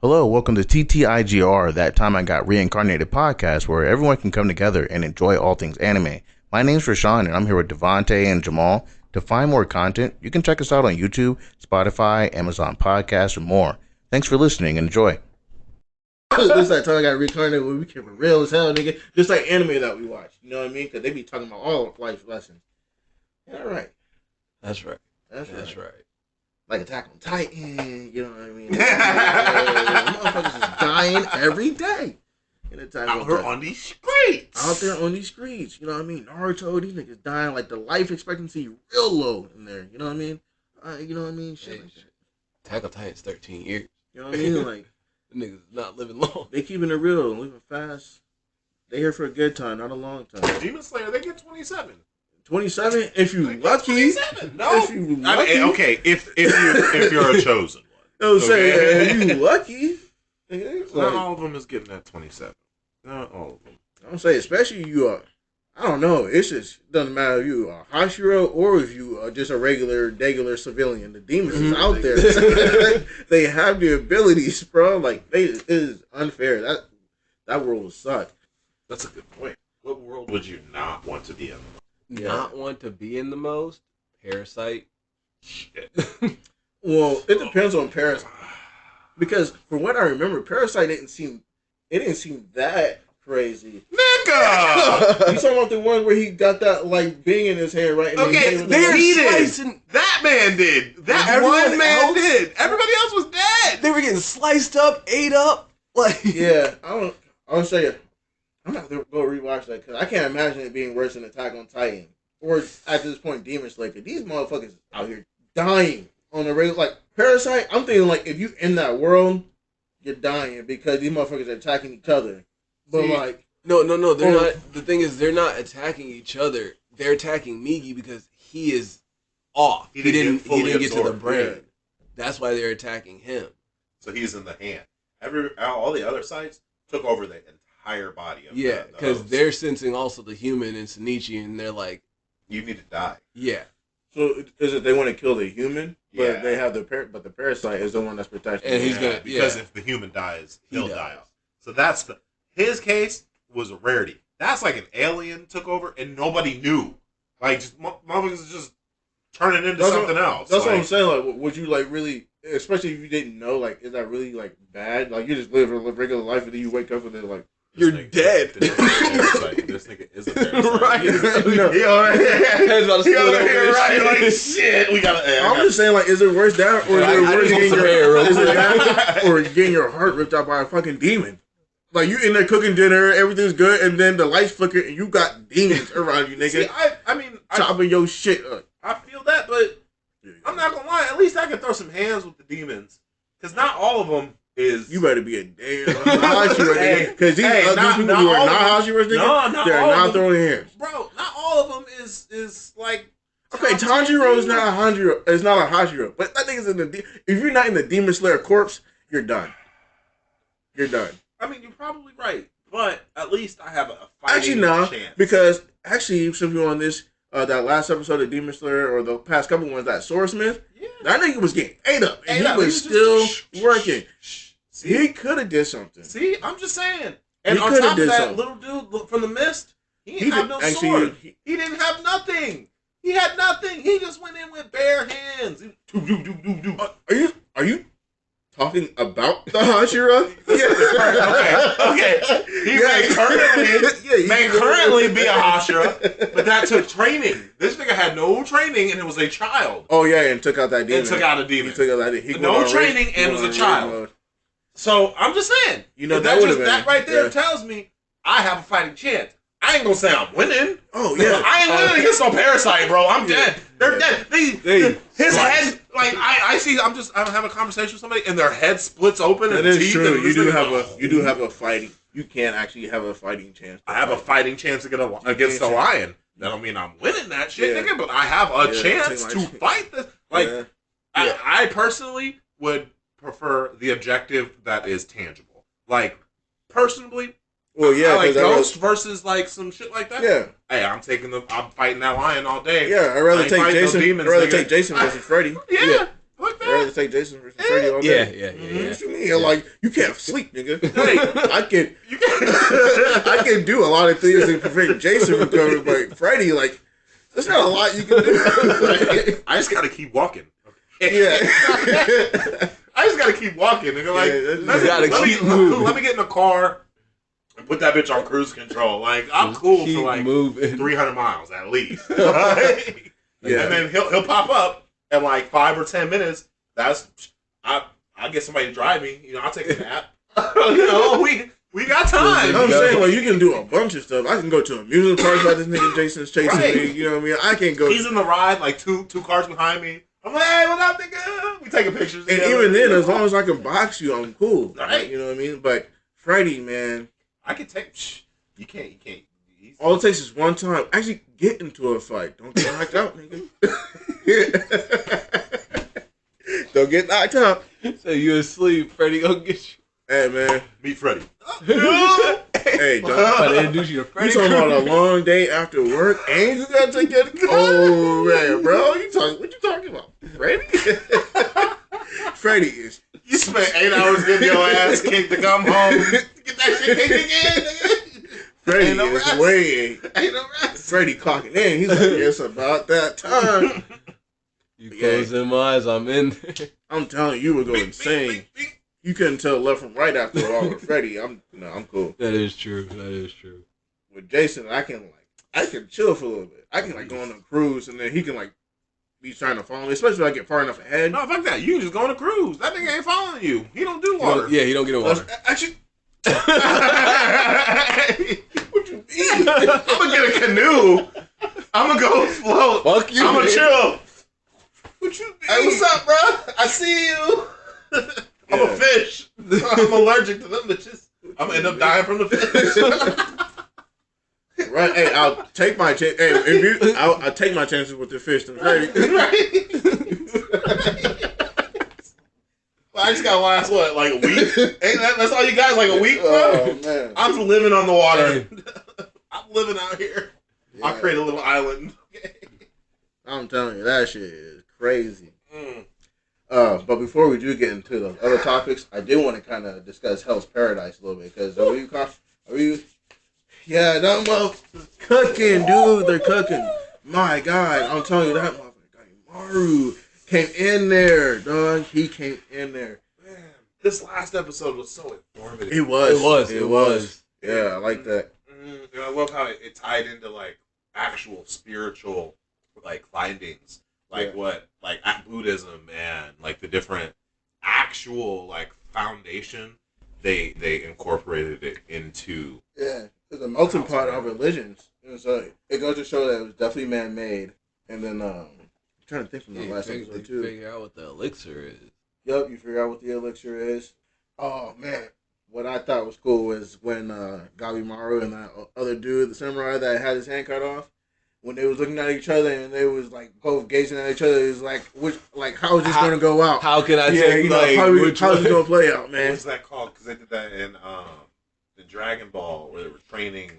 Hello, welcome to TTIGR, That Time I Got Reincarnated podcast, where everyone can come together and enjoy all things anime. My name's Rashawn, and I'm here with Devante and Jamal. To find more content, you can check us out on YouTube, Spotify, Amazon Podcasts, and more. Thanks for listening and enjoy. This that time I got reincarnated when we came real as hell, nigga. Just like anime that we watch. You know what I mean? Because they be talking about all life lessons. Yeah, right. That's right. That's right. Like Attack on Titan, you know what I mean? Motherfuckers is dying every day. In Attack out here on these streets. Out there on these streets, you know what I mean? Naruto, these niggas dying like the life expectancy real low in there. You know what I mean? You know what I mean? Shit like that. Attack on Titan's 13 years. You know what I mean? Like the niggas not living long. They keeping it real, living fast. They here for a good time, not a long time. Demon Slayer, they get 27. 27, if you lucky. No, if you lucky. I mean, okay, if you're a chosen one. No, say if you lucky. Not all of them is getting that 27. Not all of them. I'm saying, especially you are. I don't know. It's just doesn't matter if you are Hashira or if you are just a regular civilian. The demons is out there. They have the abilities, bro. Like it is unfair. That world would suck. That's a good point. What world would you not want to be in? Not want to be in the most? Parasite? Shit. Well, it depends on Parasite. Because from what I remember, Parasite didn't seem that crazy. Nigga! You talking about the one where he got that like bing in his hair, right? Okay, he did. That man did. That one man did. Everybody else was dead. They were getting sliced up, ate up. Like yeah, I'll say it. I'm not gonna go rewatch that because I can't imagine it being worse than Attack on Titan or at this point Demon Slayer. These motherfuckers out here dying on the regular. Like Parasite, I'm thinking like if you in that world, you're dying because these motherfuckers are attacking each other. But see, like no, they're not. The thing is, they're not attacking each other. They're attacking Migi because he is off. He didn't get to the brain. Yeah. That's why they're attacking him. So he's in the hand. All the other sides took over the entire body of because they're sensing also the human and Shinichi, and they're like, you need to die. Yeah. So is it they want to kill the human, but they have the parasite is the one that's protecting. And he's gonna because if the human dies, he'll die. So that's his case was a rarity. That's like an alien took over and nobody knew. Like just motherfuckers just turning into something else. That's what I'm saying. Like, would you like really? Especially if you didn't know, like, is that really like bad? Like, you just live a regular life and then you wake up and then like. You're dead. This nigga is a parasite. Right. He over here, right? Like, shit. We gotta. I'm just saying, like, is it worse that, or is it worse getting your heart ripped out by a fucking demon? Like, you in there cooking dinner, everything's good, and then the lights flicker, and you got demons around you, nigga. See, I mean, chopping your shit up. I feel that, but I'm not gonna lie. At least I can throw some hands with the demons, because not all of them. You better be a damn Hashira, because these people who are not Hashira, they're not throwing hands. Bro, not all of them is like. Okay, Tanjiro is not a Hashira. It's not a Hashira, but that thing is in the. If you're not in the Demon Slayer corpse, you're done. You're done. I mean, you're probably right, but at least I have a fighting chance. Because since we're on this, that last episode of Demon Slayer or the past couple ones, that Swordsmith, that nigga was getting ate up, and he was still working. See? He could have did something. See, I'm just saying. And on top of that, little dude from the mist, he didn't have no sword. He didn't have nothing. He had nothing. He just went in with bare hands. Are you talking about the Hashira? Okay. He may currently be a Hashira, but that took training. This nigga had no training, and it was a child. Oh yeah, and took out that demon. And took out a demon. He took out that demon. No training, and was a child. So I'm just saying, that right there tells me I have a fighting chance. I ain't gonna say I'm winning. Oh yeah, I ain't winning against no parasite, bro. I'm dead. They're dead. His head, like I see. I'm having a conversation with somebody, and their head splits open. That is true. You do have a fighting. You can actually have a fighting chance. I have a fighting chance against the lion. That don't mean I'm winning that shit, nigga. But I have a chance to fight this. Like I personally would prefer the objective that is tangible. Like, personally, I like Ghost versus like some shit like that. Yeah. Hey, I'm fighting that lion all day. Yeah, I'd rather take Jason. I'd rather take Jason versus Freddy. Yeah. Fuck that. to take Jason versus Freddy all day. Yeah. What you mean? Like, you can't sleep, nigga. I can do a lot of things to prevent Jason from coming, but Freddy, like, there's not a lot you can do. I just gotta keep walking. Yeah. I just gotta keep walking, nigga. Like, let me get in the car and put that bitch on cruise control. Like, I'm cool for like 300 miles at least. Right? Yeah. And then he'll pop up in like 5 or 10 minutes. I get somebody to drive me. You know, I'll take a nap. You know, we got time. I'm saying, like, you can do a bunch of stuff. I can go to amusement parks while this nigga Jason's chasing me. You know what I mean? I can go. He's in the ride, like two cars behind me. I'm like, hey, what up, nigga? We taking pictures. And even then, as long as I can box you, I'm cool. Right? Like, you know what I mean? But Freddy, man, I can take. You can't. All it takes is one time. Actually, get into a fight. Don't get knocked out, nigga. Don't get knocked out. So you asleep, Freddy gonna get you. Hey, man. Meet Freddy. Hey, I introduce you to Freddy. You talking about a long day after work and you gotta take care of the car? Oh, man, bro. What you talking about? Freddy? Freddy is... You spent 8 hours getting your ass kicked to come home. Get that shit kicked again, nigga. Freddy is way... Ain't no rest. Freddy clocking in. He's like, it's about that time. You close them eyes, I'm in there. I'm telling you, would go insane. You couldn't tell left from right after a while with Freddy. I'm cool. That is true. With Jason, I can chill for a little bit. I can like go on a cruise and then he can like be trying to follow me, especially if I get far enough ahead. No, fuck that. You can just go on a cruise. That nigga ain't following you. He don't do water. He don't get in water. Actually, what you mean? I'm gonna get a canoe. I'm gonna go float. Fuck you. I'm gonna chill. What you mean? Hey, what's up, bro? I see you. I'm a fish. I'm allergic to them bitches. I'm gonna end up dying from the fish. Right? Hey, I'll take my chance. Hey, I'll take my chances with the fish. Right? Well, I just gotta last like a week. Hey, that's all you guys, like a week, bro. Oh man, I'm living on the water. I'm living out here. Yeah. I'll create a little island. I'm telling you, that shit is crazy. But before we do get into those other topics, I do want to kind of discuss Hell's Paradise a little bit because are you? Yeah, that motherfucker's cooking, dude. They're cooking. My God, I'm telling you, that motherfucker, Maru came in there, dog. He came in there. Man, this last episode was so informative. It was. Yeah, I like that. And I love how it tied into like actual spiritual like findings. Like Buddhism and like the different actual like foundation they incorporated it into. Yeah, it's a melting pot of religions. So it goes to show that it was definitely man made. And then I'm trying to think from the last episode too. Figure out what the elixir is. Yep, you figure out what the elixir is. Oh man, what I thought was cool was when Gabimaru and that other dude, the samurai that had his hand cut off. When they was looking at each other and they was like both gazing at each other, it was like, how is this going to go out? How can I take how is it going to play out, man? What was that called? Because they did that in the Dragon Ball where they were training,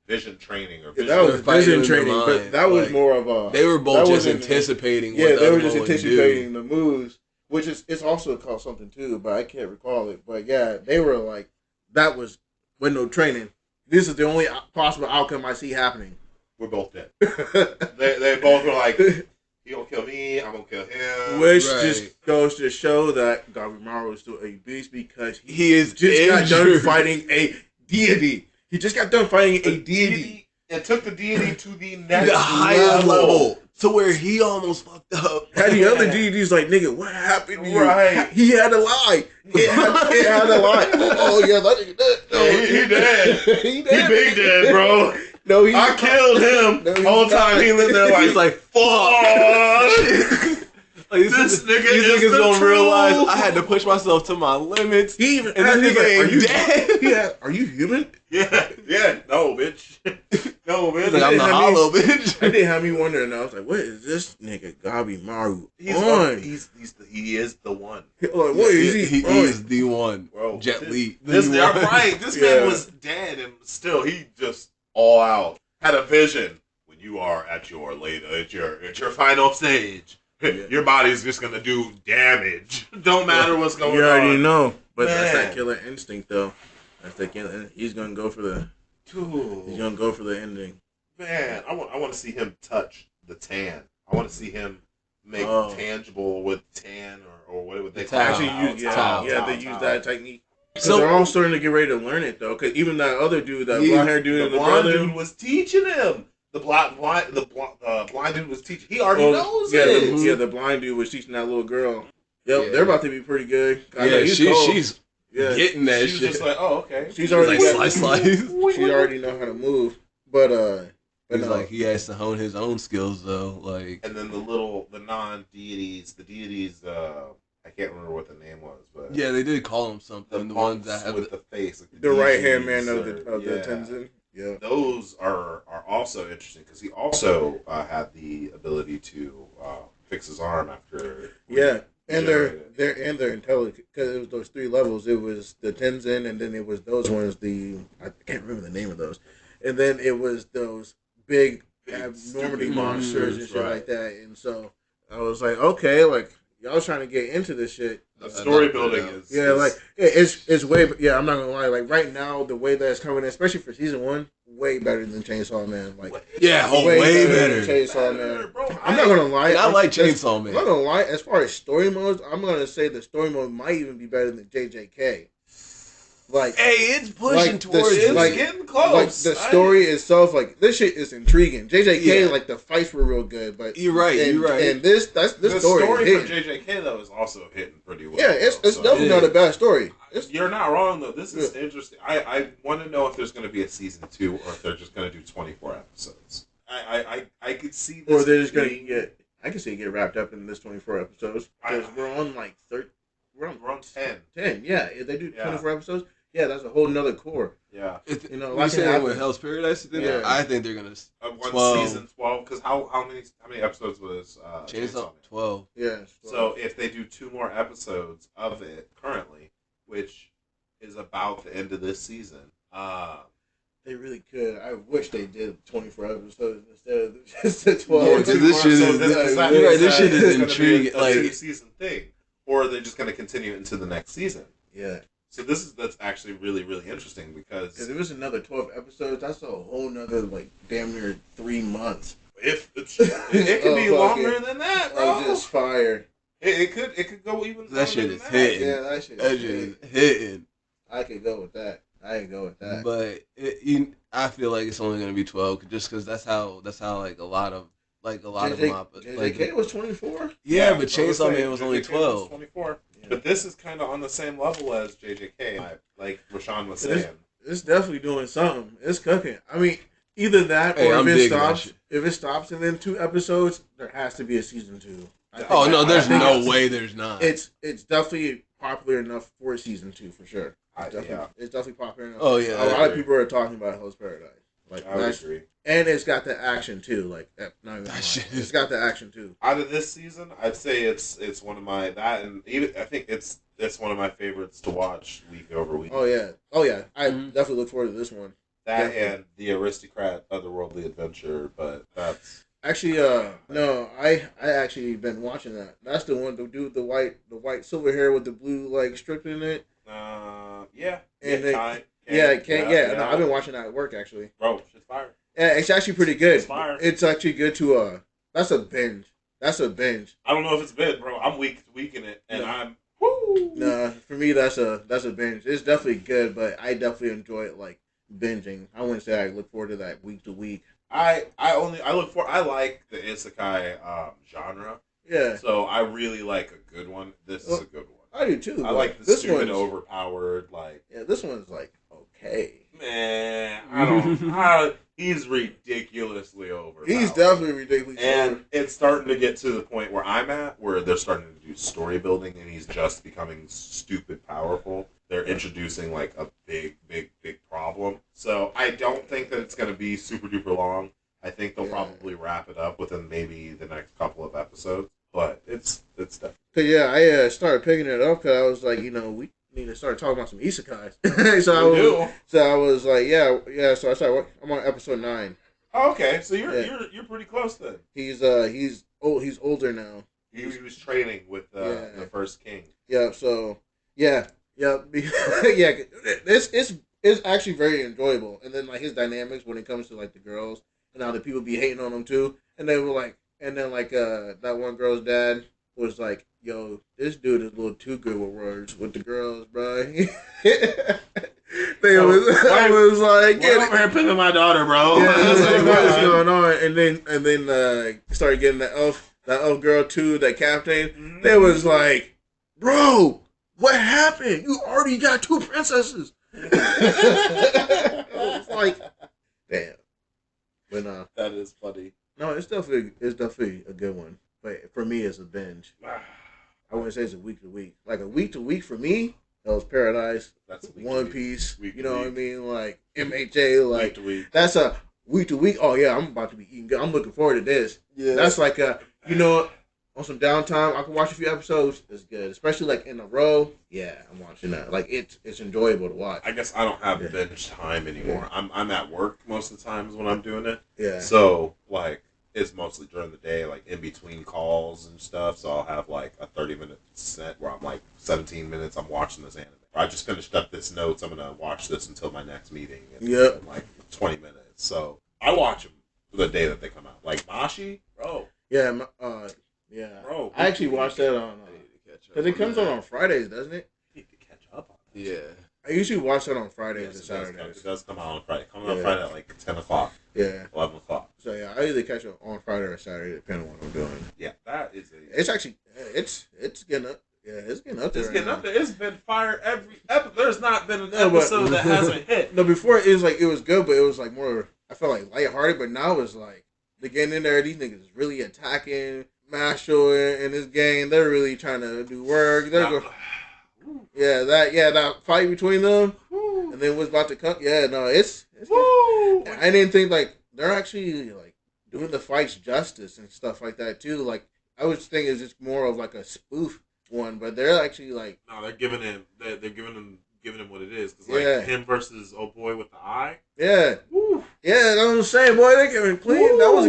vision training or vision. Yeah, that was vision training, but that was more of a. They were both just anticipating. Yeah, they were just anticipating the moves, which it's also called something too, but I can't recall it. But yeah, they were like, that was with no training. This is the only possible outcome I see happening. We're both dead. they both were like, he gonna kill me, I'm gonna kill him. Which just goes to show that Gabimaru is still a beast because he is just got done fighting a deity. He just got done fighting a deity. And took the deity to the next higher level. To where he almost fucked up. Had the other deities like, nigga, what happened to you? Right. He had to lie. It had to lie. Oh yeah, that nigga dead. No, he dead. He big dead, bro. No, I killed him. The whole time he lived there like, he's like, fuck. Like, this nigga these is niggas don't truth. realize I had to push myself to my limits. He even and this nigga ain't dead. Are you human? Yeah. No, bitch. No, bitch. Like, I'm the hollow, bitch. That did have me wondering. I was like, what is this nigga Gabimaru on? He is the one. Like, what is he? He is the one. Bro, Jet Li. This man was dead and still he just all out had a vision when you are at your final stage. Your body's just gonna do damage. Don't matter what's going on. You already know, but Man. that's that killer instinct, though. That's the killer. He's gonna go for the. Dude. He's gonna go for the ending. Man, I want to see him touch the tan. I want to see him make tangible with tan or what would they call it? Actually, they use that technique. So they're all starting to get ready to learn it though. Because even that other dude, that blonde hair dude, the blonde dude was teaching him. The blind dude was teaching. He already knows it. The blind dude was teaching that little girl. Yep, they're about to be pretty good. She's getting that she shit. Was just like, oh, okay. She's already like slice. She already know how to move. But he's like he has to hone his own skills though. Like, and then the non-deities, the deities. I can't remember what the name was, but yeah, they did call him something. The ones that have with the face, like the right hand man of the Tenzin. Yeah, those are also interesting because he also had the ability to fix his arm after. And they're intelligent because it was those 3 levels. It was the Tenzin, and then it was those ones. I can't remember the name of those, and then it was those big abnormality monsters and shit like that. And so I was like, okay, like y'all trying to get into this shit. The story building is it's way. Yeah, I'm not gonna lie. Like right now, the way that it's coming in, especially for season 1, way better than Chainsaw Man. Like way better. Than Chainsaw Man. Bro, I'm not gonna lie. I like Chainsaw Man. I'm not gonna lie. As far as story modes, I'm gonna say the story mode might even be better than JJK. Like, hey, it's pushing towards it's getting close. Like the story itself, like this shit is intriguing. JJK, like the fights were real good, but you're right. And this the story for JJK though is also hitting pretty well. Yeah, it's definitely not a bad story. You're not wrong though. This is interesting. I want to know if there's going to be a season 2 or if they're just going to do 24 episodes. I could see this. Or they're just going to get. I can see it get wrapped up in this 24 episodes because we're on like 30. We're on 10. 10. Yeah, if they do 24 episodes. Yeah, that's a whole nother core. Yeah, like saying with Hell's Paradise. I think they're gonna season 12 because how many episodes was Chainsaw 12? Yeah. 12. So if they do 2 more episodes of it currently, which is about the end of this season, they really could. I wish they did 24 episodes instead of just the 12. Yeah, this shit is intriguing. Like a 2-season thing, or they're just gonna continue into the next season. Yeah. So that's actually really, really interesting because if it was another 12 episodes, that's a whole nother like damn near 3 months. If it could be longer than that, bro. Like just fire. It could go even. That shit is hitting. Yeah, that shit is hitting. I could go with that. I can go with that. But I feel like it's only gonna be 12, just because that's how like a lot of them. JJK was 24. Yeah, but Chainsaw Man was only 12. 24. But this is kind of on the same level as JJK, like Rashawn was saying. It's definitely doing something. It's cooking. I mean, either that or if it stops. If it stops and then 2 episodes, there has to be a season 2. There's no way there's not. It's definitely popular enough for a season 2 for sure. It's definitely popular enough. Oh yeah, a lot of people are talking about Hell's Paradise. Like I would agree. And it's got the action too. Like it's got the action too. Out of this season, I'd say it's one of my and even I think it's one of my favorites to watch week over week. Oh yeah. I definitely look forward to this one. And the Aristocrat Otherworldly Adventure, but that's actually no. I actually been watching that. That's the one. The dude, the white silver hair with the blue like strip in it. Yeah. And No, I've been watching that at work actually. Bro, shit's fire. Yeah, it's actually pretty good. It's fire. It's actually good to That's a binge. I don't know if it's binge, bro. I'm week in it, and I'm. Nah, for me that's a binge. It's definitely good, but I definitely enjoy it like binging. I wouldn't say I look forward to that week to week. I like the isekai genre. Yeah. So I really like a good one. This is a good one. I do too. I like the stupid overpowered like. Yeah, this one's like okay. Man, I don't. He's ridiculously overpowered. He's definitely ridiculously. And it's starting to get to the point where I'm at, where they're starting to do story building, and he's just becoming stupid powerful. They're introducing like a big problem. So I don't think that it's going to be super duper long. I think they'll probably wrap it up within maybe the next couple of episodes. But it's definitely. Cause I started picking it up because I was like, we need to start talking about some isekais. So I was like, yeah. So I started. I'm on episode 9. Oh, okay, so you're pretty close then. He's older now. He was training with the first king. Yeah. So yeah. It's actually very enjoyable. And then like his dynamics when it comes to like the girls and how the people be hating on him too. And they were like, and then like that one girl's dad was like, "Yo, this dude is a little too good with words with the girls, bro." I was like, "Get over here picking my daughter, bro." Yeah, I was like, "What's going on?" And then started getting that elf girl too, that captain. Mm-hmm. They was like, "Bro, what happened? You already got 2 princesses." I was like, damn. But that is funny. No, it's definitely a good one. But for me, it's a binge. I wouldn't say it's a week to week. Like a week to week for me, that was Paradise. That's One Piece. You know what I mean? Like MHA. Like week to week. That's a week to week. Oh yeah, I'm about to be eating good. I'm looking forward to this. Yeah. That's like on some downtime, I can watch a few episodes. It's good, especially like in a row. Yeah, I'm watching that. Like it's enjoyable to watch. I guess I don't have binge time anymore. Yeah. I'm at work most of the times when I'm doing it. Yeah. So like it's mostly during the day, like in between calls and stuff. So I'll have like a 30-minute set where I'm like 17 minutes. I'm watching this anime. I just finished up this notes. I'm gonna watch this until my next meeting. Yep. In like 20 minutes. So I watch them the day that they come out. Like Mashi, bro. Yeah. Yeah, bro. I actually watched that on because it comes on Fridays, doesn't it? I need to catch up on that. Yeah. I usually watch that on Fridays and Saturdays. It does come out on Friday. Comes on Friday at like 10 o'clock. Yeah. 11 o'clock. So yeah, I either catch up on Friday or Saturday, depending on what I'm doing. Yeah, that is It's actually it's getting up. Yeah, it's getting up there. It's getting up there. It's been fire every episode. There's not been an episode that hasn't hit. No, before it was good, but it was like more. I felt like lighthearted, but now it's like they're getting in there. These niggas is really attacking Marshall and his gang. They're really trying to do work. That fight between them, and then what's about to come. Yeah, no, it's I didn't think like they're actually like doing the fights justice and stuff like that too. Like I was thinking it's just more of like a spoof one, but they're actually like they're giving him what it is. Cause like him versus old boy with the eye. Yeah, yeah, that's what I'm saying, boy. They giving clean. Woo. That was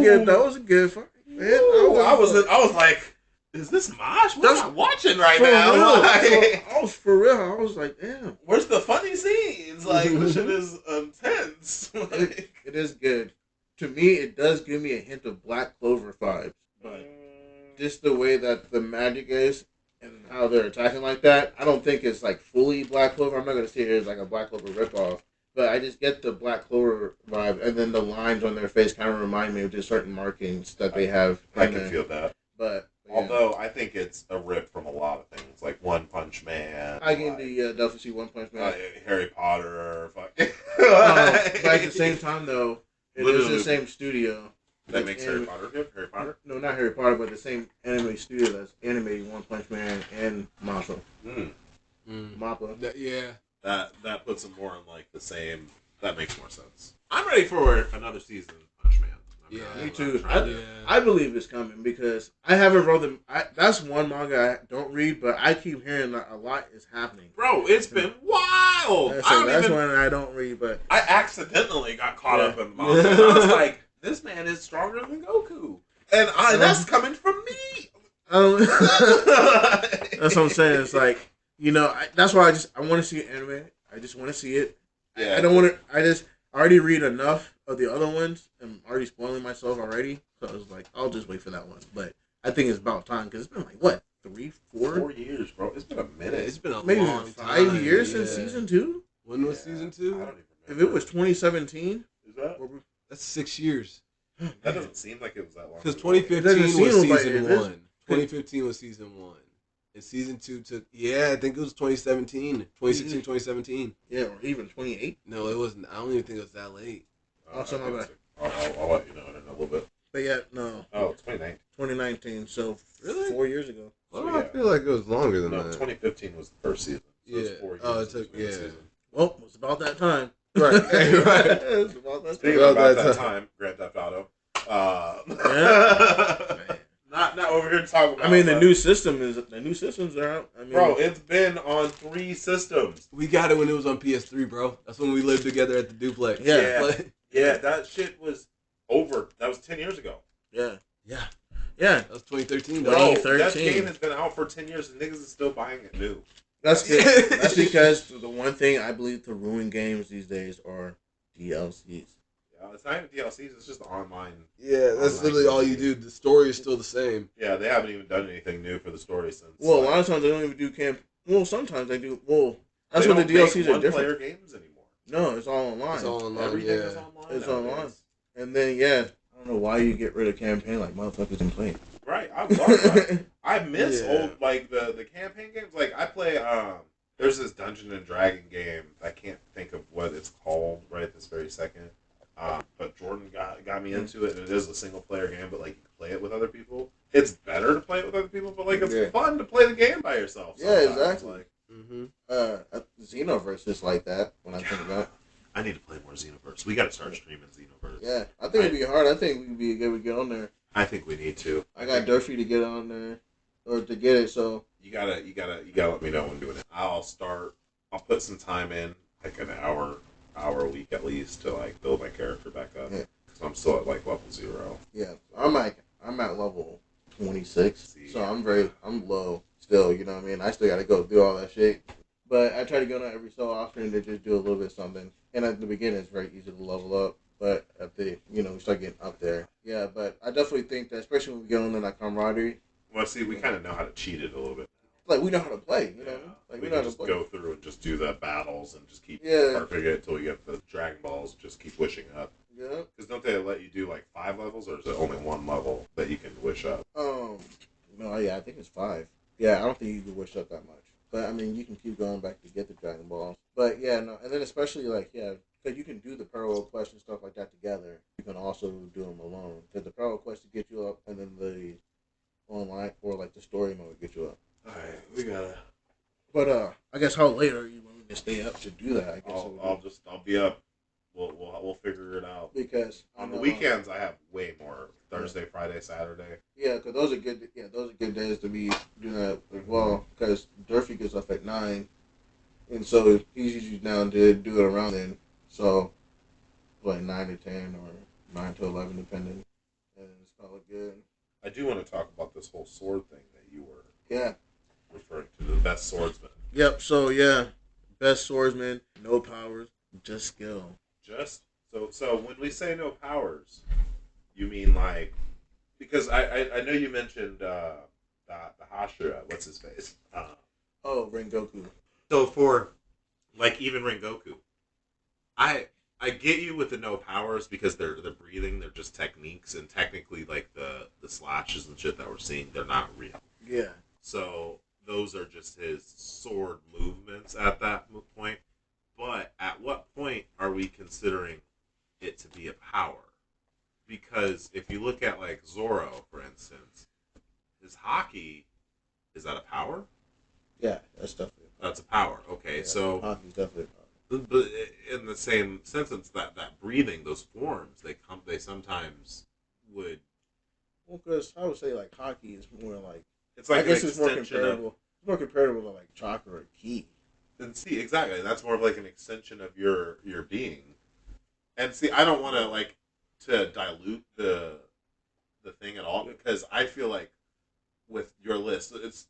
a good fight. Man, I was like, is this Mosh? What am I watching right now? Like, I was for real. I was like, damn. Where's the funny scenes? Like, this shit is intense. It is good. To me, it does give me a hint of Black Clover vibes. But just the way that the magic is and how they're attacking like that, I don't think it's like fully Black Clover. I'm not going to say it as like a Black Clover ripoff. But I just get the Black Clover vibe, and then the lines on their face kind of remind me of just certain markings that they have. I can feel that. But although I think it's a rip from a lot of things, like One Punch Man. I can definitely see One Punch Man. Harry Potter. But at the same time, though, it is the same studio. That makes Harry Potter good? Harry Potter? No, not Harry Potter, but the same anime studio that's animating One Punch Man and Mappa. Mappa. Yeah. That puts them more in like the same. That makes more sense. I'm ready for another season of Punch Man. Me too. I believe it's coming because I haven't read them. That's one manga I don't read, but I keep hearing that a lot is happening. Bro, it's been wild. That's one I don't read, but I accidentally got caught up in the manga. I was like, this man is stronger than Goku, and that's coming from me. That's what I'm saying. It's like. That's why I want to see anime. I just want to see it. Yeah. I don't want to. I already read enough of the other ones. I'm already spoiling myself already. So I was like, I'll just wait for that one. But I think it's about time because it's been like what 4 years, bro. It's been a minute. It's been maybe long 5 years since season 2. When was season 2? I don't even remember. If it was 2017, is that? That's 6 years. That doesn't seem like it was that long. Because 2015 was season 1. 2015 was season 1. And season 2 took, I think it was 2017, 2016, 2017. Yeah, or even 28. No, it wasn't. I don't even think it was that late. Also, my bad. I'll let you know in a little bit. But yeah, no. Oh, it's 2019. 2019, so really? 4 years ago. Well, I feel like it was longer than that. 2015 was the first season. So it was 4 years. It took, season. Well, it's about that time. Right. It's about that time. About that time, Grand Theft Auto. Man. Not over here talking about. I mean, the new systems are out. I mean, bro, it's been on 3 systems. We got it when it was on PS3, bro. That's when we lived together at the duplex. Yeah, yeah, that shit was over. That was 10 years ago. Yeah. Yeah. That was 2013. No, that game has been out for 10 years and niggas is still buying it new. That's because the one thing I believe to ruin games these days are DLCs. Yeah, it's not even DLCs, it's just online. Yeah, that's literally all you do. The story is still the same. Yeah, they haven't even done anything new for the story since. Well, a lot of times they don't even do Well, sometimes they do. Well, that's what the DLCs are different. One-player games anymore. No, it's all online. It's all online. Everything is online. It's online. And then I don't know why you get rid of campaign like motherfuckers can play. Right, I love that. I miss old like the campaign games. Like I play. There's this Dungeon and Dragon game. I can't think of what it's called right this very second. But Jordan got me into it, and it is a single player game. But like you can play it with other people. It's better to play it with other people, but like it's fun to play the game by yourself. Yeah, exactly. Like, Xenoverse is like that when I think about it. I need to play more Xenoverse. We got to start streaming Xenoverse. Yeah, I think it'd be hard. I think we'd be able to get on there. I think we need to. I got Durfee to get on there, or to get it. So you gotta let me know when doing it. I'll put some time in, like an hour a week at least, to like build my character back up. Yeah. Cause I'm still at like level 0. Yeah, I'm at level 26. So I'm low still. You know what I mean? I still gotta go do all that shit. But I try to go on every so often to just do a little bit of something. And at the beginning, it's very easy to level up. But at the, we start getting up there. Yeah, but I definitely think that, especially when we get on that camaraderie. Well, see, we kind of know how to cheat it a little bit. Like, we know how to play, you know? Like, we can just go through and just do the battles and just keep perfect it until we get the Dragon Balls, just keep wishing up. Yeah. Because don't they let you do, like, 5 levels, or is it only 1 level that you can wish up? No, yeah, I think it's 5. Yeah, I don't think you can wish up that much. But, I mean, you can keep going back to get the Dragon Balls. But, yeah, no, and then especially, like, because you can do the parallel quest and stuff like that together. You can also do them alone. Because the parallel quest to get you up, and then the online, or, like, the story mode get you up. Alright, we gotta... But, I guess how late are you willing to stay up to do that? I guess I'll be up. We'll figure it out. Because on the weekends, I have way more. Thursday, Friday, Saturday. Yeah, because those are good. Yeah, those are good days to be doing that as well. Because Durfee gets up at 9, and so he's usually down to do it around then. So, like 9 to 10 or 9 to 11, depending. And it's probably good. I do want to talk about this whole sword thing that you were referring to, the best swordsman. Yep. So best swordsman, no powers, just skill. So when we say no powers, you mean like, because I know you mentioned the Hashira, what's his face? Rengoku. So for like even Rengoku, I get you with the no powers because they're breathing, they're just techniques, and technically like the slashes and shit that we're seeing, they're not real. Yeah. So those are just his sword movements at that point. But at what point are we considering it to be a power? Because if you look at like Zoro, for instance, his hockey, is that a power? Yeah, that's definitely a power. That's a power. Okay, yeah, so hockey's definitely a power. But in the same sentence, that breathing, those forms, they sometimes would. Well, because I would say like hockey is more like, it's like, I guess it's more comparable. It's more comparable to like chakra or ki. And see, exactly, that's more of like an extension of your being. And see, I don't want to like to dilute the thing at all, because I feel like with your list, it's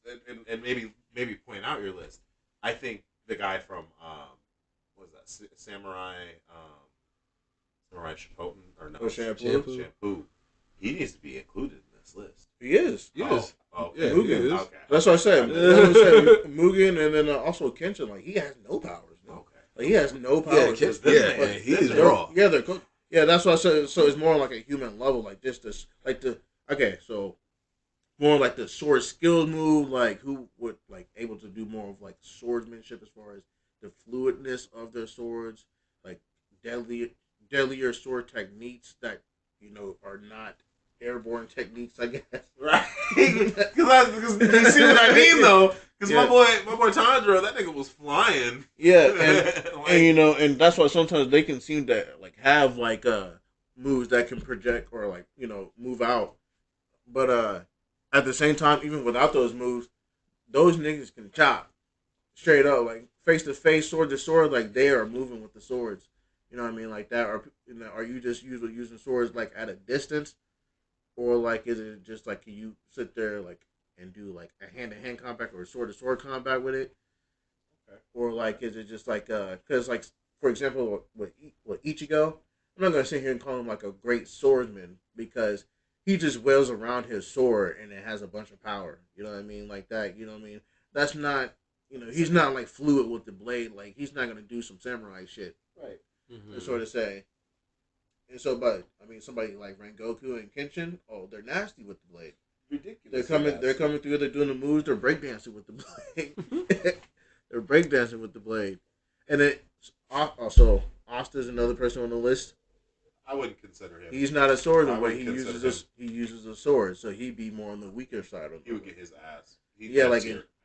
and maybe point out your list. I think the guy from what was that, Samurai Chipotle, or no, Shampoo. He needs to be included in this list. He is. Okay. Mugen. He is. Okay. That's what I said. Mugen, and then also Kenshin. Like, he has no powers. No. Okay. Like, he has no powers. He's raw. Yeah, that's what I said. So it's more like a human level, like this, like the. Okay, so more like the sword skills move, like who would like able to do more of like swordsmanship as far as the fluidness of their swords, like deadlier sword techniques that are not airborne techniques, I guess. Right. Because you see what I mean, though. Because my boy Tanjiro, that nigga was flying. Yeah, and and that's why sometimes they can seem to like have like moves that can project or like move out, but at the same time, even without those moves, those niggas can chop straight up, like face to face, sword to sword, like they are moving with the swords. You know what I mean, like that. Or are you just usually using swords like at a distance? or like is it just like can you sit there like and do like a hand to hand combat or sword to sword combat with it, Okay. or like is it just like because like for example with Ichigo, I'm not gonna sit here and call him like a great swordsman because he just wails around his sword and it has a bunch of power. You know what I mean? Like that. You know what I mean? That's not. You know, he's not like fluid with the blade. Like he's not gonna do some samurai shit. Right. To sort of say. And so, but I mean, somebody like Rengoku and Kenshin, oh, they're nasty with the blade. Ridiculous. They're coming through. They're doing the moves. They're breakdancing with the blade. They're breakdancing with the blade. And then also, Asta's another person on the list. I wouldn't consider him. He's not a swordsman, but he him. uses a sword, so he'd be more on the weaker side of. He would get his ass.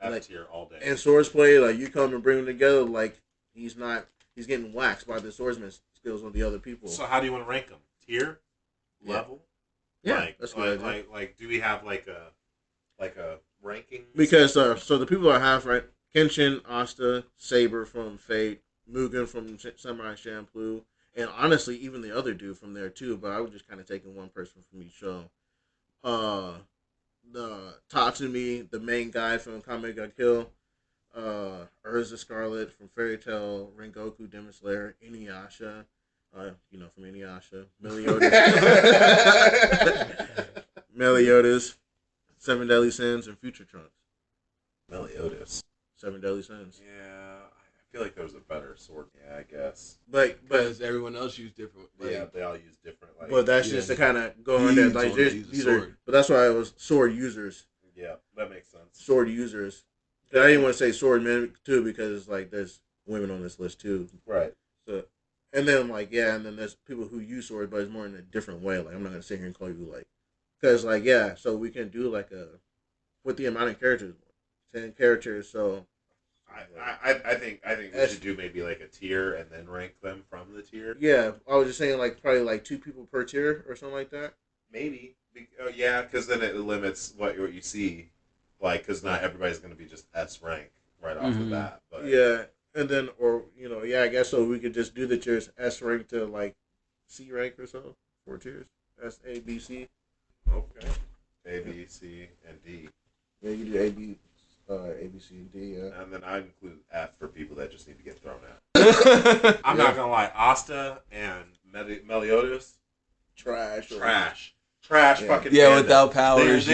F tier all day. And swordplay, like you come and bring them together, like he's getting waxed by the swordsman skills on the other people. So how do you want to rank them? Tier, level? Yeah, that's good. Like, do we have like a ranking? Because so the people I have right, Kenshin, Asta, Saber from Fate, Mugen from Samurai Champloo, and honestly, even the other dude from there too. But I was just kind of taking one person from each show. The Tatsumi, the main guy from Kame ga Kill, Urza Scarlet from Fairy Tail, Rengoku, Demon Slayer, Inuyasha, from Inuyasha, Meliodas, Seven Deadly Sins, and Future Trunks. Meliodas. Seven Deadly Sins. Yeah, I feel like there was a better sword. Yeah, I guess. But everyone else used different. Like, yeah, they all use different. Like, but that's just to kind of go on there. Like these are, but that's why it was sword users. Yeah, that makes sense. Sword users. I didn't want to say sword men too because like there's women on this list too. Right. So, and then and then there's people who use swords, but it's more in a different way. Like I'm not gonna sit here and call you like, because so we can do like with the amount of characters, 10 characters. So I think we should do maybe like a tier and then rank them from the tier. Yeah, I was just saying like probably like 2 people per tier or something like that. Maybe. Yeah, because then it limits what you see. Like, because not everybody's going to be just S rank right off the bat. But yeah, and then I guess so we could just do the tiers S rank to like C rank or so. 4 tiers. S A B C. Okay. A B C and D. Yeah, you do A B C and D. Yeah. And then I include F for people that just need to get thrown out. I'm not gonna lie, Asta and Meliodas, trash. Fucking without powers.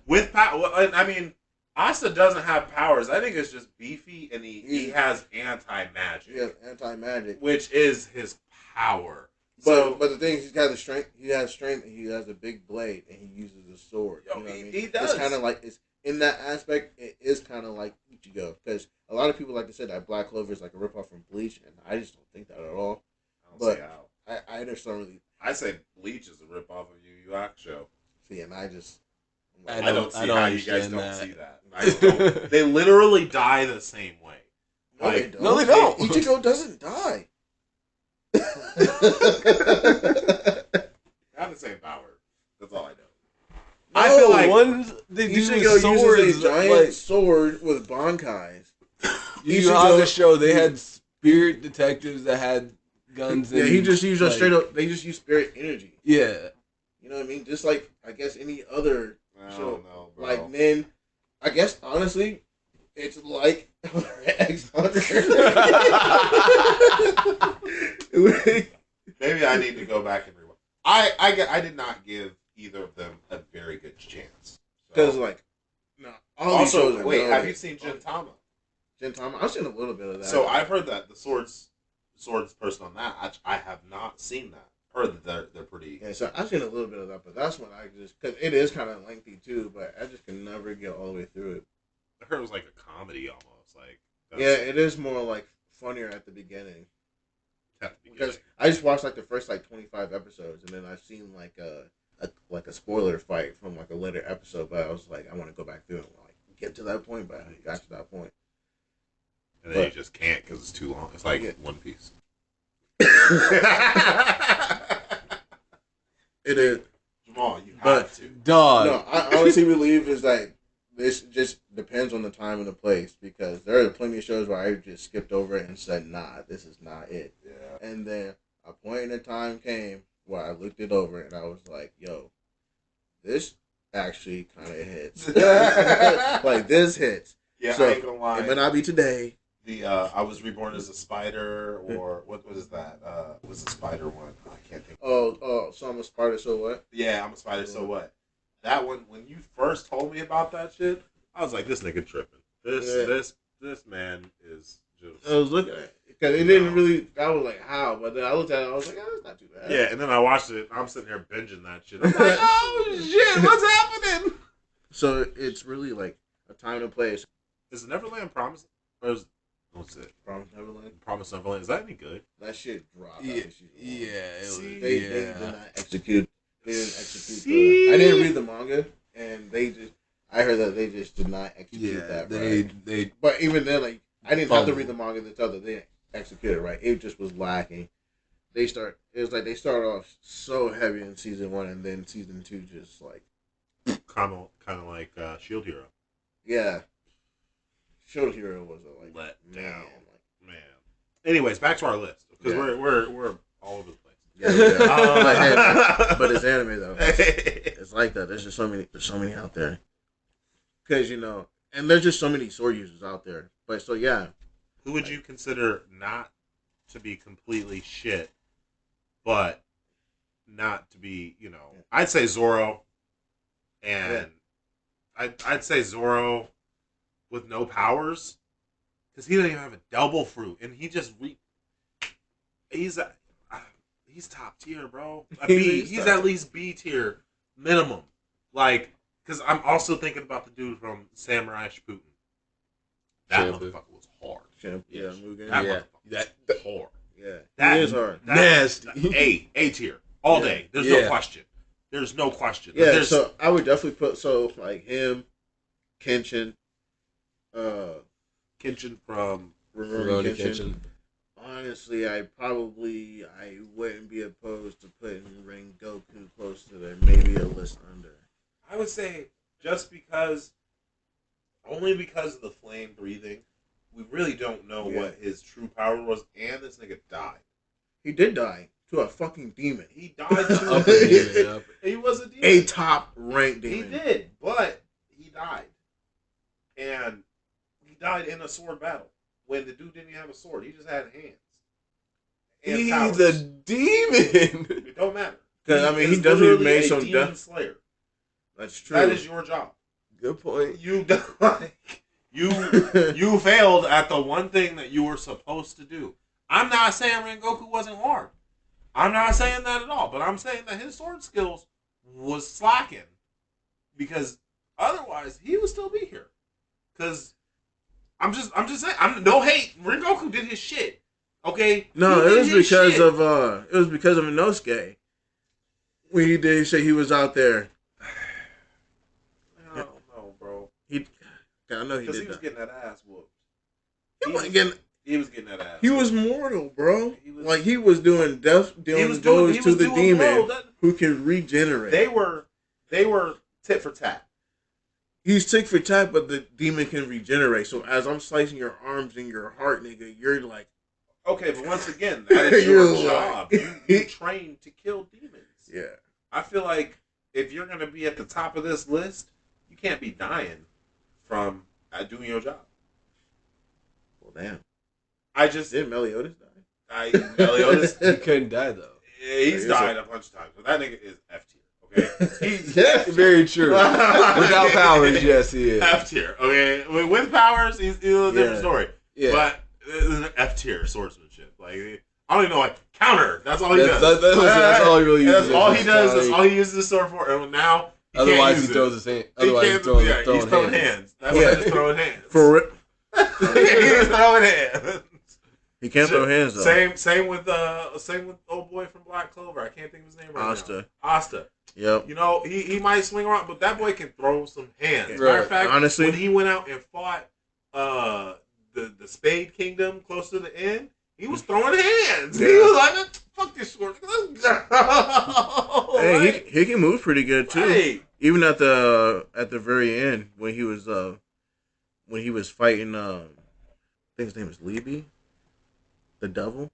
With power. I mean, Asta doesn't have powers. I think it's just beefy, and he has anti-magic. He has anti-magic, which is his power. But the thing is, he's got the strength. He has strength, and he has a big blade, and he uses a sword. Yo, you know what I mean? He does. It's kind of like in that aspect. It is kind of like Ichigo, because a lot of people like to say that Black Clover is like a ripoff from Bleach, and I just don't think that at all. I just don't really. I say Bleach is a ripoff of Yu Yu Hakusho. See, and I just. I don't see how you guys don't see that. They literally die the same way. No, they don't. Ichigo doesn't die. Have the same power. That's all I know. No, I feel like Ichigo uses a giant sword with bankais. Yu Yu Hakusho, they had spirit detectives that had guns. Yeah, he just used straight up. They just use spirit energy. Yeah, you know what I mean. Just like I guess any other show. No, bro. Like then, I guess honestly, it's like X Hunter. Maybe I need to go back and rewind. I did not give either of them a very good chance. Because also, wait, have you seen Gintama? Gintama, I've seen a little bit of that. So I've heard that the swords person on that. I have not seen that. Heard that they're pretty. Yeah, so I've seen a little bit of that, but that's when I just because it is kind of lengthy too. But I just can never get all the way through it. I heard it was like a comedy almost. Like it is more like funnier at the beginning. Because I just watched like the first 25 episodes, and then I've seen like a spoiler fight from like a later episode. But I was like, I want to go back through and like get to that point, but I got to that point. And then you just can't because it's too long. It's like One Piece. It is. Jamal, you have to. Dog. No, I honestly believe is like this just depends on the time and the place, because there are plenty of shows where I just skipped over it and said, nah, this is not it. Yeah. And then a point in the time came where I looked it over and I was like, yo, this actually kind of hits. Like, this hits. Yeah, so, I ain't gonna lie. It may not be today. The I was reborn as a spider, or what was that? Was the spider one? I can't think. So I'm a spider. So what? Yeah, I'm a spider. So what? That one. When you first told me about that shit, I was like, this nigga tripping. This man is just. I was looking at it because it didn't really. I was like, how? But then I looked at it. I was like, oh, it's not too bad. Yeah, and then I watched it. I'm sitting here binging that shit. I'm like, oh shit, what's happening? So it's really like a time and place. Is Neverland Promise? Or is what's it? Promise Neverland. Promise Neverland. Is that any good? That shit dropped. Yeah, They did not execute. They didn't execute. I didn't read the manga, and I heard that they just did not execute that. They. But even then, like, I didn't have to read the manga to tell that they didn't execute it right. It just was lacking. It was like they started off so heavy in season 1, and then season 2 just like kind of like Shield Hero. Yeah. Shield Hero was like let down. Man. Anyways, back to our list because we're all over the place. Yeah. But it's anime though. It's like that. There's just so many out there. Because and there's just so many sword users out there. But so yeah. Who would you consider not to be completely shit, but not to be, I'd say Zoro, and I'd say Zoro with no powers, because he doesn't even have a double fruit, and he just he's top tier, bro. He's at least B tier minimum, like, because I'm also thinking about the dude from Samurai Shippuden. That motherfucker was hard. Yeah, that hard. Yeah, that is hard. Nasty. A tier all day. There's no question. There's no question. Yeah, so I would definitely put like him, Kenshin. Kenshin from Rurouni Kenshin. Honestly, I wouldn't be opposed to putting Rengoku close to there, maybe a list under. I would say only because of the flame breathing, we really don't know what his true power was, and this nigga died. He did die to a fucking demon. He died to a demon. He was a demon. A top ranked demon. He did, but he died. And he died in a sword battle when the dude didn't even have a sword. He just had hands. He's a demon. It don't matter. Because he definitely made some demon slayer. That's true. That is your job. Good point. You failed at the one thing that you were supposed to do. I'm not saying Rengoku wasn't hard. I'm not saying that at all. But I'm saying that his sword skills was slacking, because otherwise he would still be here. Because I'm just saying. I'm no hate. Rengoku did his shit. Okay. No, it was because of Inosuke. When he did say he was out there. I don't know, bro. I know he did. Because he was getting that ass whooped. He was getting that ass. He was mortal, bro. He was doing dealing blows to the demon who can regenerate. They were tit for tat. He's tit for tat, but the demon can regenerate. So as I'm slicing your arms and your heart, nigga, you're like, okay, but once again, that is your job. You train to kill demons. Yeah. I feel like if you're gonna be at the top of this list, you can't be dying from doing your job. Well, damn. Did Meliodas die? Meliodas, he couldn't die though. Yeah, he's died a bunch of times, but that nigga is F tier. Okay, very true. Without powers, yes, he is F tier. Okay, with powers, he's a different story. Yeah, but F tier swordsmanship. Like, I don't even know, like, counter. That's all he does. That's all he really uses. That's all he does. That's all he uses the sword for. And now, otherwise he throws his hand. Otherwise he's throwing hands. That's why he's throwing hands. For real. He's throwing hands. He can't throw hands though. Same with old boy from Black Clover. I can't think of his name right now. Asta. Yep. He might swing around, but that boy can throw some hands. Right. Matter of fact, honestly, when he went out and fought the Spade Kingdom close to the end, he was throwing hands. Yeah. He was like, "Fuck this sword." Hey, he can move pretty good too. Right. Even at the very end when he was fighting, I think his name is Libby, the devil.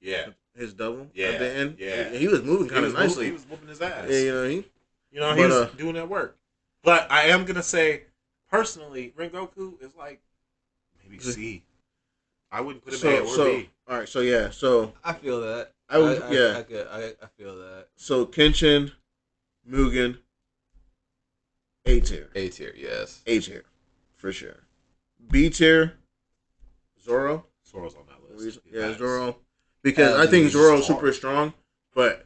Yeah. His devil. Yeah. At the end. Yeah. He was moving kind of nicely. He was whooping his ass. Yeah, You know, he's doing that work. But I am gonna say, personally, Rengoku is like maybe C. I wouldn't put him A or B. All right, so I feel that. I feel that. So Kenshin, Mugen, A tier. A tier, yes. A tier, for sure. B tier, Zoro. Zoro's on that list. Yeah, Zoro. Because I think Zoro's super strong, but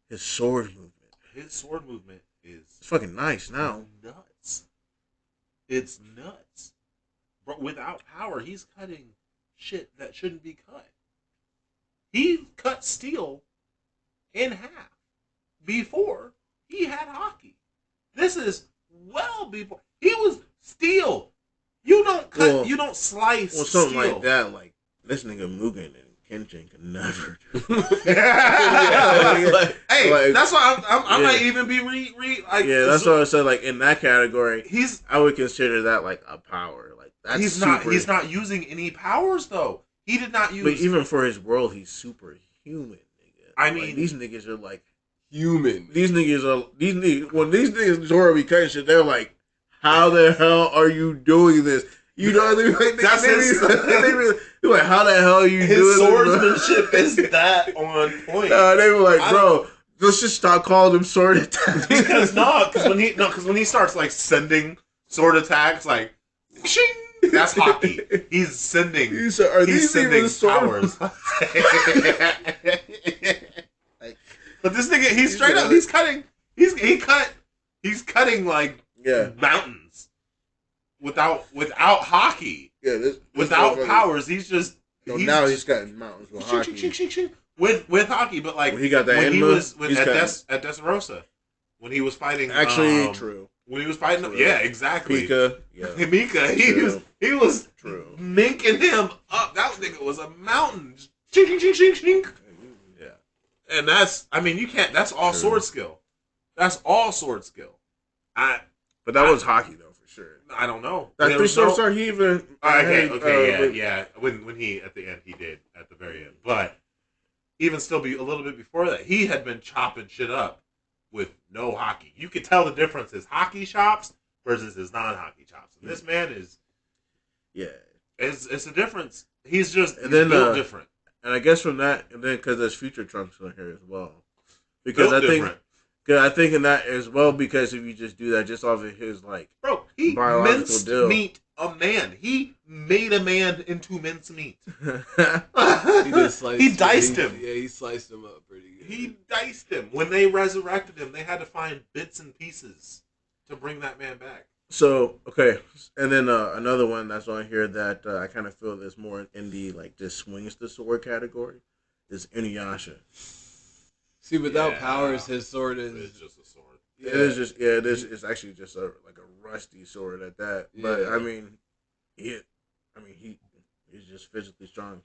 his sword movement. His sword movement is fucking nice now. Nuts. It's nuts. But without power, he's cutting shit that shouldn't be cut. He cut steel in half before he had hockey. This is well before he was steel. You don't cut. You don't slice. Well, something steel. like that. Like this nigga Mugen and Kenshin can never do. Hey, that's why I might even be like. Yeah, that's what I said. Like in that category, I would consider that like a power. Like that's he's not using any powers though. He did not use. But even for his world, he's superhuman, nigga. I mean, like, these niggas are like human. When these niggas Zoro be cutting shit, they're like, how the hell are you doing this? You know what I mean? Like, that's they're like, how the hell are you doing this? His swordsmanship is that on point. They were like, bro, let's just stop calling them sword attacks. Because when he starts like sending sword attacks, like, shing. That's hockey. He's sending. He's sending powers. But this nigga, he's straight up. He's cutting. He's cutting like mountains without hockey. Yeah, without powers. He's just. Now he's cutting mountains with hockey. With hockey, but like when he got that when he was at Dressrosa, when he was fighting. Actually, true. When he was fighting, exactly. Mika, he was true. minking him up. That nigga was a mountain. Yeah, and that's all sword skill. That's all sword skill. But that was hockey though, for sure. I don't know. That 3 sword star, he even yeah. When he at the end he did at the very end, but even still be a little bit before that, he had been chopping shit up. With no hockey, you could tell the difference his hockey chops versus his non-hockey chops. And this man is, it's a difference. He's just built different. And I guess from that, and then because there's future Trunks on here as well, because I think in that as well, because if you just do that just off of his like, bro, he minced meat a man. He made a man into mincemeat. He diced him. Yeah, he sliced him up pretty good. He diced him. When they resurrected him, they had to find bits and pieces to bring that man back. So, okay. And then another one that's on here that I kind of feel is more in the, like, just swings the sword category is Inuyasha. See, without powers, his sword is... It's just a sword. Yeah. It is just, it's actually just a rusty sword at that. But, I mean, he's just physically strong.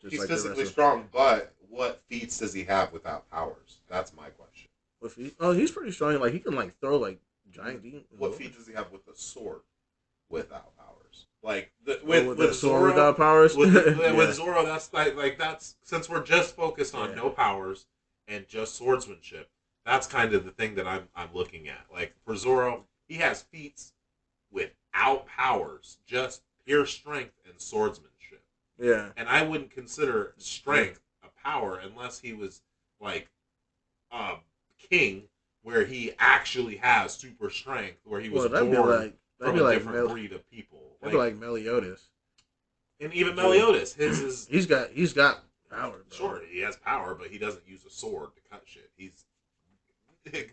He's like physically strong, but what feats does he have without powers? That's my question. What feat? Oh, he's pretty strong. Like, he can, like, throw, like, giant demons. What feat does he have with the sword without powers? Like, with Zoro without powers? With Zoro, that's like that's, since we're just focused on no powers and just swordsmanship, that's kind of the thing that I'm looking at. Like, for Zoro, he has feats without powers, just pure strength and swordsmanship. Yeah. And I wouldn't consider strength a power unless he was like a king where he actually has super strength, where he was born from a different breed of people. That'd be like Meliodas. And even Meliodas, his is... He's got power, bro. Sure, he has power, but he doesn't use a sword to cut shit. He's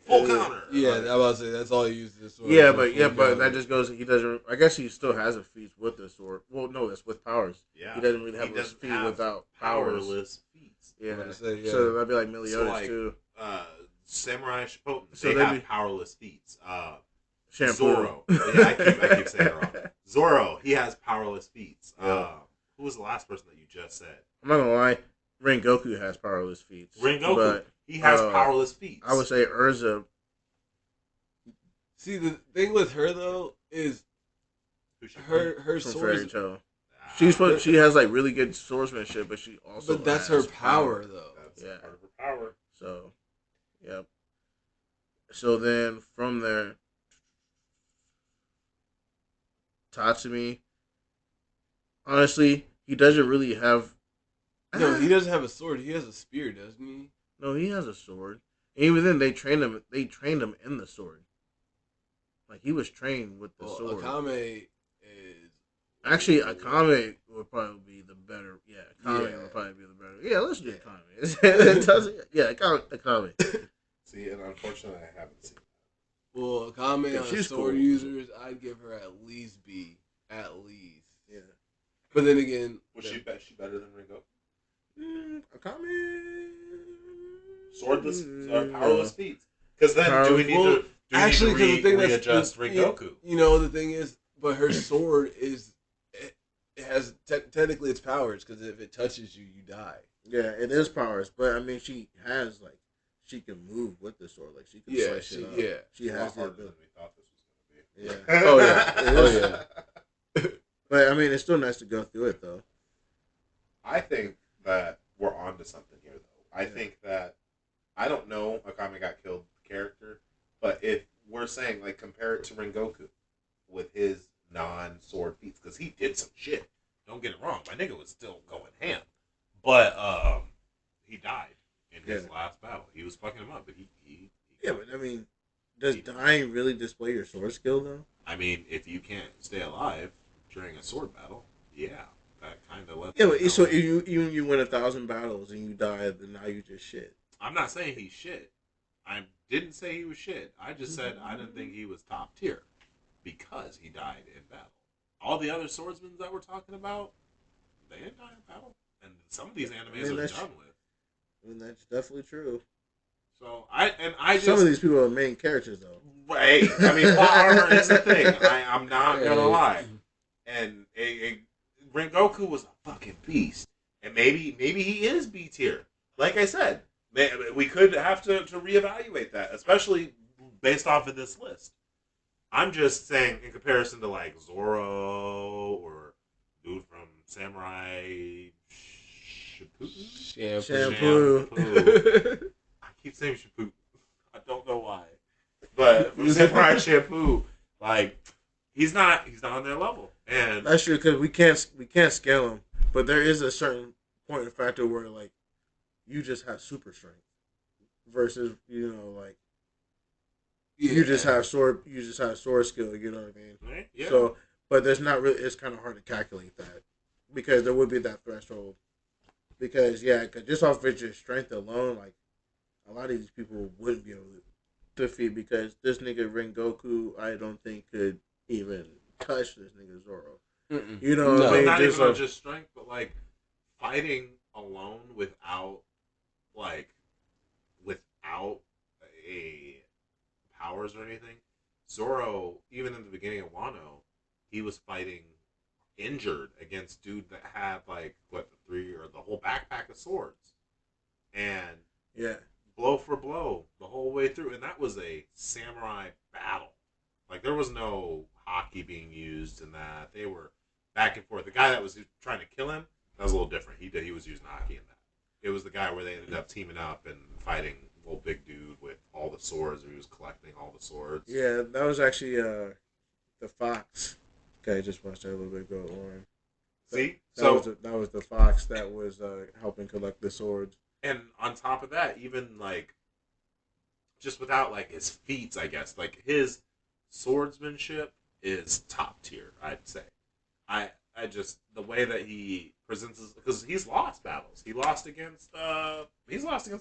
full counter. Yeah, I was about to say, that's all he uses the sword. Yeah, but that just goes, he doesn't, I guess he still has a feat with the sword. Well, no, that's with powers. Yeah. He doesn't really have a feat without powers. Powerless feats. Yeah. Say, So that'd be like Meliodas, too. Samurai Shippuden, they have powerless feats. Shampoo. Zoro. Yeah, I keep saying it wrong. Zoro, he has powerless feats. Who was the last person that you just said? I'm not gonna lie, Rengoku has powerless feats. But he has powerless feats. I would say Urza. See, the thing with her though is her sword. She has like really good swordsmanship, but she also. But that's her power though. That's part of her power. So, yep. So then from there, Tatsumi, honestly, he doesn't really have. No, he doesn't have a sword. He has a spear, doesn't he? No, he has a sword. And even then, they trained him. They trained him in the sword. Like he was trained with the sword. Akame is actually Akame would probably be the better. Yeah, Akame would probably be the better. Yeah, let's do Akame. Yeah, Akame. See, and unfortunately, I haven't seen. Well, Akame on sword users, I'd give her at least B. At least. Yeah. But then again, was she better than Ringo? Akame. Swordless, powerless feats. Because then, do we need to readjust Rengoku? You know, the thing is, but her sword is, it has technically its powers. Because if it touches you, you die. Yeah, it is powers, but I mean, she has like she can move with the sword, like she can slice it up. Yeah, she has the ability. We thought this was gonna be. Yeah. Oh yeah. But I mean, it's still nice to go through it though. I think that we're onto something here, though. I think that I don't know Akame got killed character, but if we're saying like compare it to Rengoku with his non-sword feats, because he did some shit. Don't get it wrong, my nigga was still going ham, but he died in his last battle. He was fucking him up, but he yeah, but I mean, does dying really display your sword skill though? I mean, if you can't stay alive during a sword battle, yeah. That kind of lets. Yeah, but so you win 1,000 battles and you die, then now you just shit. I'm not saying he's shit. I didn't say he was shit. I just said I didn't think he was top tier because he died in battle. All the other swordsmen that we're talking about, they didn't die in battle, and some of these animes are done with. I mean, that's definitely true. So I just, some of these people are main characters though. Right. I mean, plot armor is the thing. I'm not gonna lie, and Rengoku was a fucking beast, and maybe he is B tier. Like I said, we could have to reevaluate that, especially based off of this list. I'm just saying, in comparison to like Zoro or dude from Samurai Shampoo. I keep saying Shampoo. I don't know why, but from Samurai Shampoo, like he's not on their level. And that's true because we can't scale him, but there is a certain point of factor where like you just have super strength versus like you just have sword skill. You know what I mean? Right? Yeah. So, but there's not really. It's kind of hard to calculate that because there would be that threshold. Because cause just off of just strength alone, like a lot of these people wouldn't be able to defeat because this nigga Rengoku, I don't think could even touch this nigga Zoro. Mm-mm. You know, what I mean? Not even on just strength, but like fighting alone without a powers or anything. Zoro, even in the beginning of Wano, he was fighting injured against dude that had like the whole backpack of swords, and blow for blow the whole way through, and that was a samurai battle. Like there was no hockey being used in that. They were back and forth. The guy that was trying to kill him, that was a little different. He was using hockey in that. It was the guy where they ended up teaming up and fighting a little big dude with all the swords. He was collecting all the swords. Yeah, that was actually the fox. Okay, I just watched that a little bit ago. See, that was the fox that was helping collect the swords. And on top of that, even like just without like his feats, I guess like his swordsmanship is top tier. I'd say. I just the way that he presents because he's lost battles. He lost against a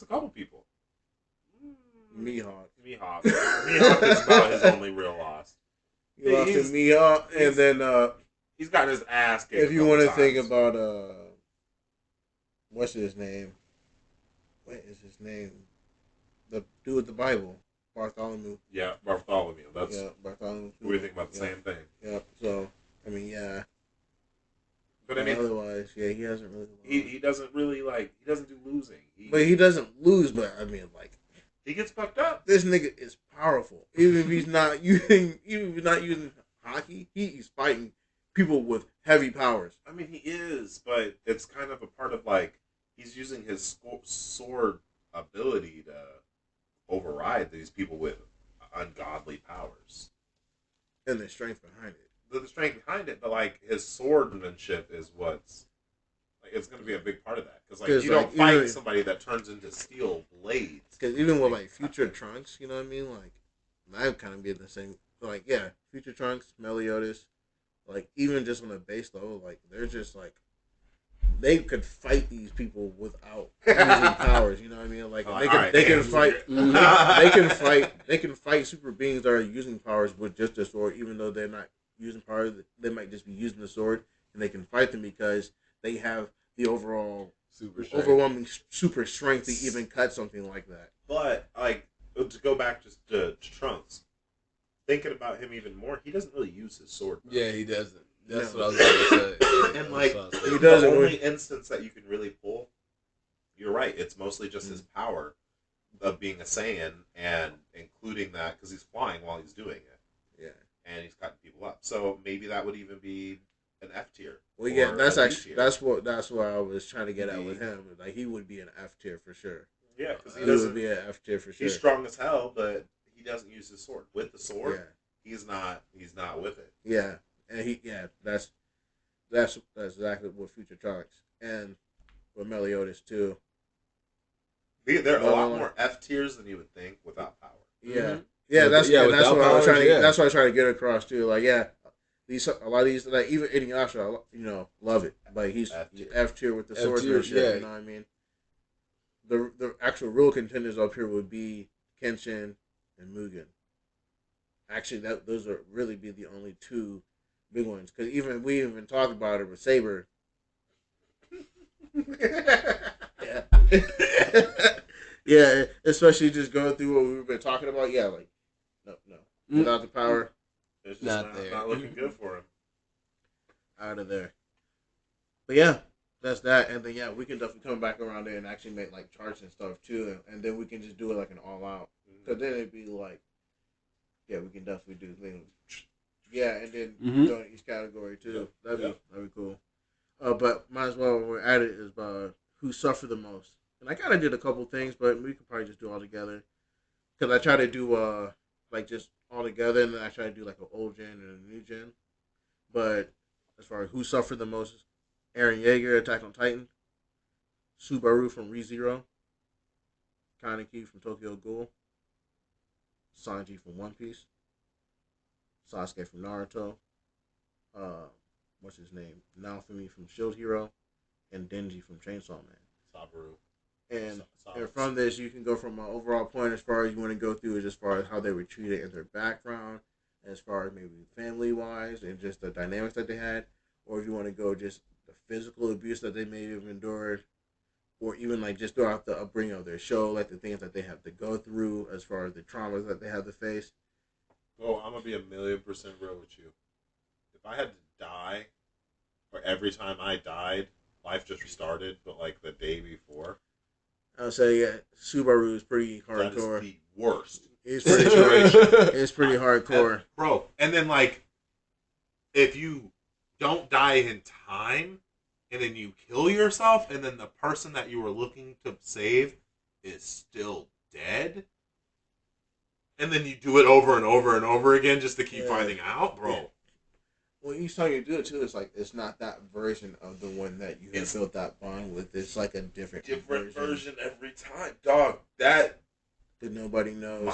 couple people. Mihawk. Mihawk is about his only real loss. He lost to Mihawk, and then he's got his ass kicked. If you want to think about what's his name? What is his name? The dude with the Bible, Bartholomew. Yeah, Bartholomew. Bartholomew. We think about the same thing. Yep. So I mean, yeah. But I mean, otherwise, he hasn't really. He doesn't really he doesn't do losing. But he doesn't lose. But I mean, he gets fucked up. This nigga is powerful. Even if he's not using hockey, he's fighting people with heavy powers. I mean, he is, but it's kind of a part of he's using his sword ability to override these people with ungodly powers. And the strength behind it. The strength behind it, but like his swordmanship is what's like it's going to be a big part of that because like you don't fight somebody that turns into steel blades. Because even with like Future Trunks, you know what I mean? Like that kind of be the same. Like yeah, Future Trunks, Meliodas, like even just on the base level, like they're just like they could fight these people without using powers. You know what I mean? Like they can fight. They can fight super beings that are using powers with just a sword, even though they're not using powers. They might just be using the sword, and they can fight them because they have the overwhelming super strength to even cut something like that. But like to go back just to Trunks, thinking about him even more, he doesn't really use his sword. Yeah, he doesn't. That's what I was going to say. And like he does the only instance that you can really pull, you're right. It's mostly just his power of being a Saiyan and including that because he's flying while he's doing it. Yeah, and he's cutting people up. So maybe that would even be an F tier. Well, yeah, that's what I was trying to get at with him. Like he would be an F tier for sure. Yeah, because he would be an F tier for sure. He's strong as hell, but he doesn't use his sword. With the sword, he's not with it. Yeah, and that's exactly what Future Trunks and with Meliodas too. They're a lot more F tiers than you would think without power. Yeah, mm-hmm. That's what I was trying to. That's what I was trying to get across too. Like, a lot of these, like even Inuyasha, love it. Like he's F tier with the swordsmanship. Yeah. You know what I mean? The actual real contenders up here would be Kenshin and Mugen. Actually, those are really be the only two big ones. Because we even talked about it with Saber. Yeah. Yeah, especially just going through what we've been talking about. Yeah, like no, without the power, it's just not looking good for him. Out of there. But yeah, that's that. And then we can definitely come back around there and actually make like charts and stuff too, and then we can just do it like an all out. Because then it'd be like, we can definitely do things. Yeah, and then go in each category too. That'd be cool. But might as well when we're at it is about who suffered the most. And I kind of did a couple things, but we could probably just do all together. Because I try to do like just all together, and then I try to do like an old gen and a new gen. But as far as who suffered the most, Eren Yeager, Attack on Titan, Subaru from ReZero, Kaneki from Tokyo Ghoul, Sanji from One Piece, Sasuke from Naruto, what's his name? Naofumi from Shield Hero, and Denji from Chainsaw Man. Sabaru. And from this, you can go from an overall point as far as you want to go through it, as far as how they were treated in their background, as far as maybe family-wise, and just the dynamics that they had, or if you want to go just the physical abuse that they may have endured, or even like just throughout the upbringing of their show, like the things that they have to go through, as far as the traumas that they have to face. Oh, I'm gonna be 1,000,000% real with you. If I had to die, or every time I died, life just restarted, but like the day before. I'll say Subaru is pretty hardcore. That is the worst. It's pretty hardcore, bro. And then like, if you don't die in time, and then you kill yourself, and then the person that you were looking to save is still dead, and then you do it over and over and over again just to keep finding out, bro. Yeah. Well, each time you do it too, it's like it's not that version of the one that you have built that bond with. It's like a different version every time, dog. That nobody knows.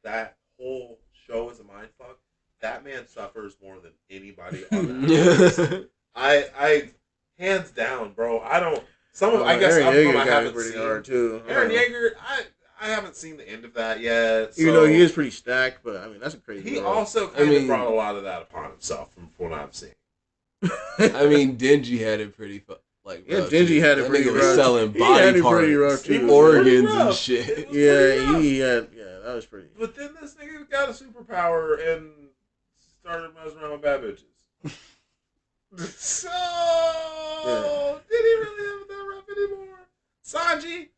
That whole show is a mind fuck. That man suffers more than anybody on that. I hands down, bro. I don't. I guess Eren Yeager I haven't pretty seen hard too. Eren Yeager. I haven't seen the end of that yet. Even though he is pretty stacked, but I mean that's a crazy. He also kind of brought a lot of that upon himself, from what I've seen. I mean, Denji had it pretty Denji had it pretty rough. Was selling body parts, organs and shit. That was pretty. But then this nigga got a superpower and started messing around with bad bitches. So did he really have it that rough anymore? Sanji.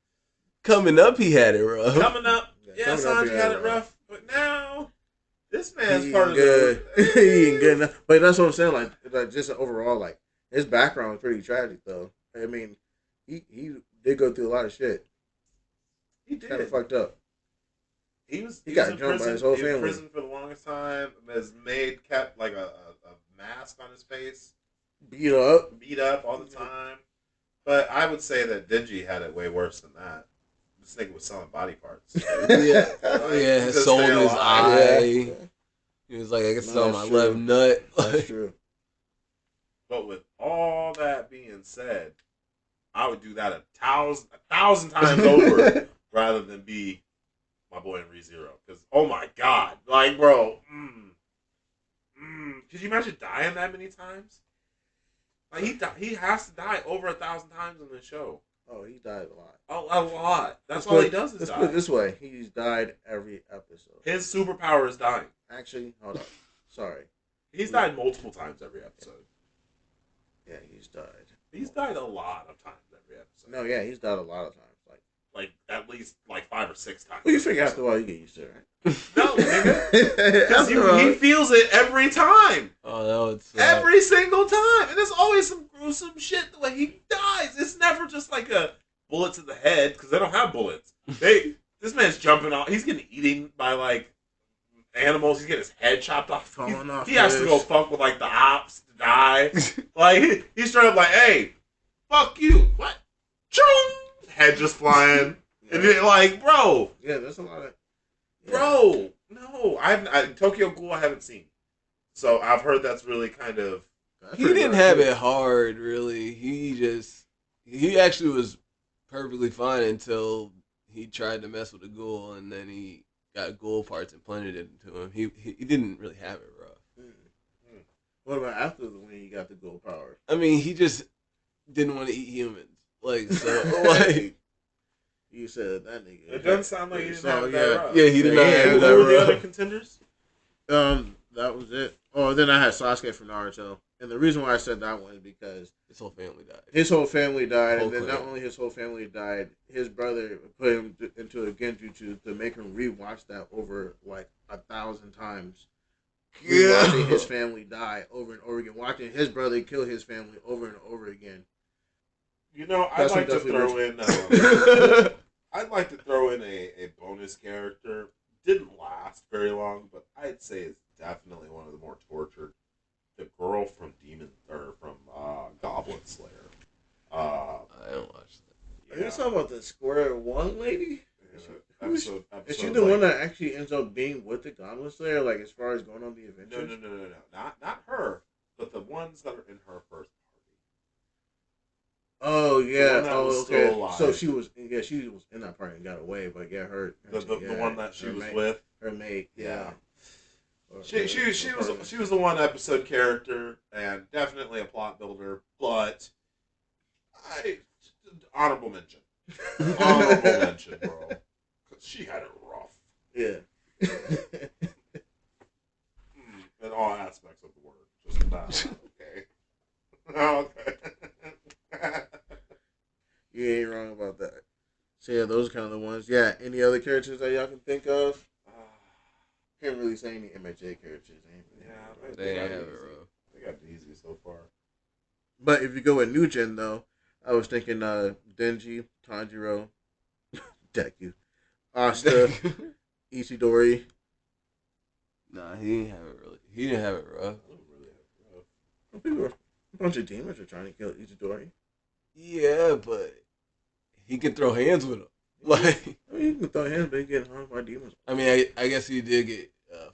Coming up, he had it rough. Sanji had it rough, but now this man's part of the. He ain't good enough. But that's what I'm saying. Like just overall, like his background was pretty tragic, though. I mean, he did go through a lot of shit. He did. Kind of fucked up. He got in jumped by prison. his whole He was in family. prison for the longest time. His maid kept like a mask on his face. Beat up all the time. But I would say that Dingy had it way worse than that. This nigga was selling body parts. Sold his eye. Yeah. He was like, I can sell my left nut. That's true. But with all that being said, I would do that 1,000 times over rather than be my boy in ReZero. Because, oh my God. Like, bro. Could you imagine dying that many times? Like, he has to die over 1,000 times on this show. Oh, he died a lot. A lot. That's all he does is let's die. Put it this way. He's died every episode. His superpower is dying. Actually, hold up. Sorry. He's died multiple times every episode. Yeah, he's died. He's died a lot of times every episode. No, yeah, he's died a lot of times. Like at least 5 or 6 times. Well, you figure after a while you get used to it, right? No, nigga. Because he feels it every time. Oh, that would suck. Every single time. And there's always some gruesome shit the way he dies. It's never just like a bullet to the head, because they don't have bullets. This man's jumping off. He's getting eaten by like animals. He's getting his head chopped off. He has to go fuck with like the ops to die. Like he's straight up like, hey, fuck you. What? Chung! Head just flying. Yeah. And then like, bro. Yeah, there's a lot of. Yeah. Bro, no. Tokyo Ghoul I haven't seen. So I've heard that's really kind of. He didn't have it hard, really. He actually was perfectly fine until he tried to mess with the ghoul, and then he got ghoul parts implanted into him. He didn't really have it rough. What about after when he got the ghoul powers? I mean, he just didn't want to eat humans. Like, so, like. You said that nigga. It doesn't sound like he didn't have that rough. Yeah, he did not have that rough. Who were the rough. other contenders? That was it. Oh, then I had Sasuke from Naruto. And the reason why I said that one is because his whole family died. And then not only his whole family died, his brother put him into a genjutsu to make him rewatch that over like 1,000 times. Watching his family die over and over again, watching his brother kill his family over and over again. You know, I'd like to throw in. I'd like to throw in a bonus character. Didn't last very long, but I'd say it's definitely one of the more tortured. The girl from Goblin Slayer. I don't watch that. Are you talking about the Square One lady? Is she the like, one that actually ends up being with the Goblin Slayer, like as far as going on the adventures? No. Not her, but the ones that are in her first party. Oh yeah. Okay. So she was in that party and got away, but her the one that she was with, her mate. Yeah. She was the one episode character and definitely a plot builder, but honorable mention, bro, because she had it rough. Yeah. In all aspects of the word, just that. Okay. You ain't wrong about that. So yeah, those are kind of the ones. Yeah. Any other characters that y'all can think of? Can't really say any MHA characters. They have it rough. They got it easy so far. But if you go with new gen though, I was thinking Denji, Tanjiro, Deku, Asta, Ichidori. Nah, he didn't have it really. He didn't have it rough. A bunch of demons are trying to kill Ichidori. Yeah, but he can throw hands with him. Like, I mean, you can throw hands, but he get harmed by demons. I mean, I guess he did get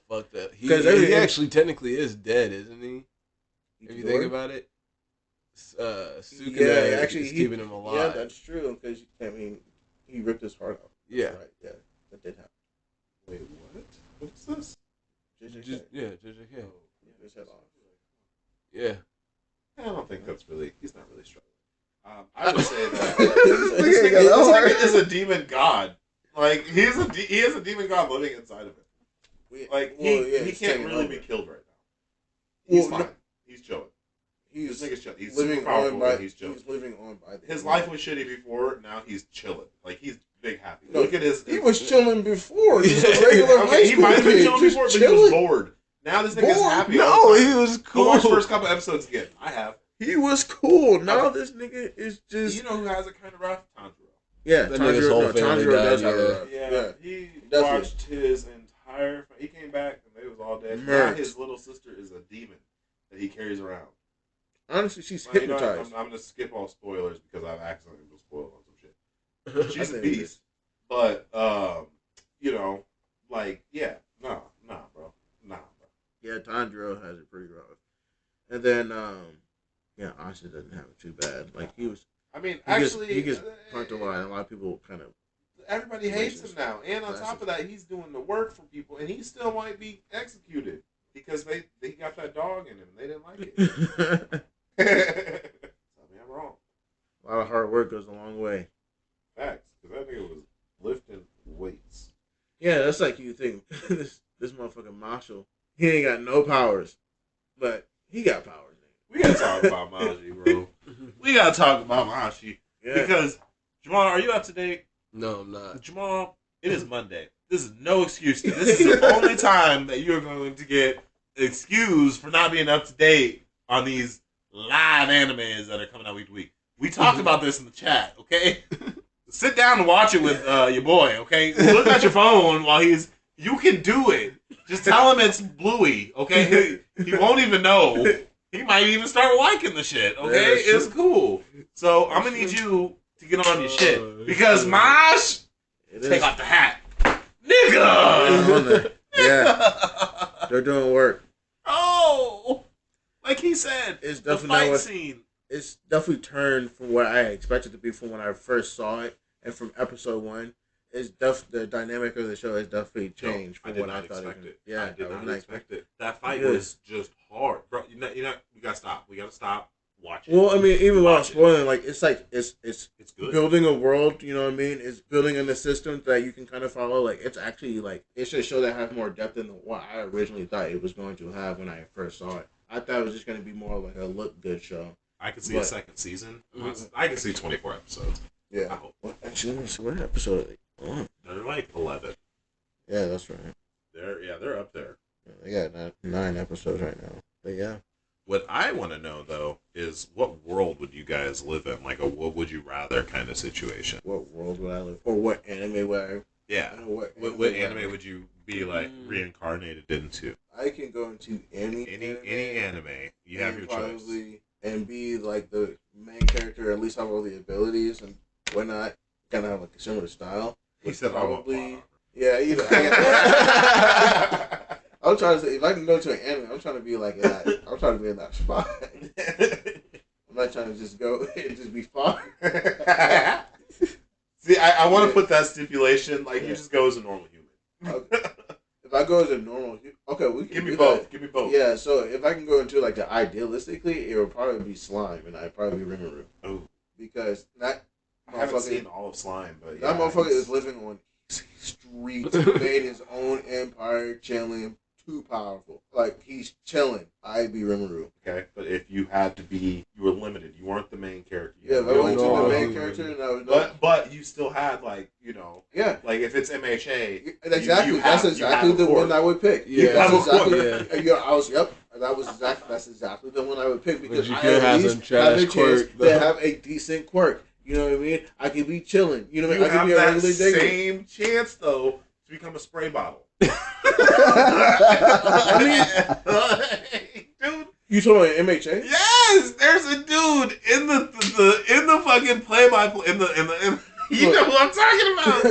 fucked up. He actually technically is dead, isn't he? If you think about it, Sukuna is keeping him alive. Yeah, that's true. Because I mean, he ripped his heart out. Yeah, right. Yeah, that did happen. Wait, what? What's this? JJK. Yeah, his head off. Yeah. I don't think that's really. He's not really struggling. I would say that this nigga is a demon god. Like he is a demon god living inside of him. Like he can't really be killed right now. He's fine. He's chilling. This nigga's chilling. He's super powerful. He's chilling. He's living on by his life was shitty before. Now he's chilling. Like he's big happy. Look at his. He was chilling before. Just a regular high school he might have been chilling before, but he was bored. Now this nigga's happy. No, he was cool. Go watch the first couple episodes again. I have. He was cool. Now this nigga is just. You know who has it kind of rough? Tanjiro. Yeah, Tanjiro does have it rough. Yeah. watched his entire. He came back and they was all dead. Now his little sister is a demon that he carries around. Honestly, she's hypnotized. I'm gonna skip all spoilers because I've accidentally been spoiled on some shit. She's a beast, but bro. Yeah, Tanjiro has it pretty rough, and then Asha doesn't have it too bad. Like he gets punched a lot, and a lot of people kind of. Everybody hates him now, and on top of that, he's doing the work for people, and he still might be executed because they got that dog in him. They didn't like it. Tell me I'm wrong. A lot of hard work goes a long way. Facts, because that nigga was lifting weights. Yeah, that's like you think this motherfucking Marshall. He ain't got no powers, but he got powers. We gotta talk about Maji, bro. We gotta talk about Maji because Jamal, are you up to date? No, I'm not. Jamal, it is Monday. This is no excuse. This is the only time that you are going to get excused for not being up to date on these live animes that are coming out week to week. We talked about this in the chat, okay? Sit down and watch it with your boy, okay? Look at your phone while you can do it. Just tell him it's Bluey, okay? He won't even know. He might even start liking the shit, okay? Yeah, it's cool. So I'm going to need you to get on your shit. Because Mosh, take off the hat. Nigga! Yeah. They're doing work. Oh! Like he said, it's definitely the fight scene. It's definitely turned from what I expected to be from when I first saw it and from episode 1. The dynamic of the show has definitely changed from what I thought. Yeah, I did not expect it. That fight was just hard, bro. You gotta stop. We gotta stop. Watch it. Well, I mean, even without spoiling, like it's good. Building a world. You know what I mean? It's building in a system that you can kind of follow. Like it's actually like it's a show that has more depth than what I originally thought it was going to have when I first saw it. I thought it was just going to be more like a look good show. I could see a second season. I could see 24 episodes. Yeah. Actually, let me see what episode are they? They're like 11. Yeah, that's right. They're up there. Yeah, they got 9 episodes right now. But yeah. What I want to know though is what world would you guys live in? Like a what would you rather kind of situation. What world would I live? Or what anime would I? Yeah. What anime would you be like reincarnated into? I can go into any anime. You have your choice. And be like the main character, at least have all the abilities and whatnot. Kind of have like a similar style. He said probably. Yeah, either. I'm trying to say, if I can go to an anime, I'm trying to be like that. I'm trying to be in that spot. I'm not trying to just go and just be far. See, I want to put that stipulation. Like, you just go as a normal human. Okay. If I go as a normal human, okay, we can give me both. Give me both. Yeah, so if I can go into like the idealistically, it would probably be slime, and I'd probably be Rimuru. Oh, because that I haven't seen all of slime, but that motherfucker is living on streets, made his own empire, chilling. Too powerful. Like, he's chilling. I'd be Rimuru. Okay, but if you had to be, you were limited. You weren't the main character. If I went to the main character, and I was but you still had, like, yeah. Like, if it's MHA, exactly. That's exactly the one I would pick. Yeah, that's exactly. That's exactly the one I would pick because you could have some trash quirk. They have a decent quirk. You know what I mean? I could be chilling. You know what I mean? I could be a regular day. Same chance though to become a spray bottle. I mean, dude, you talking about MHA? Yes, there's a dude in the fucking play-by-play in the you know what I'm talking about.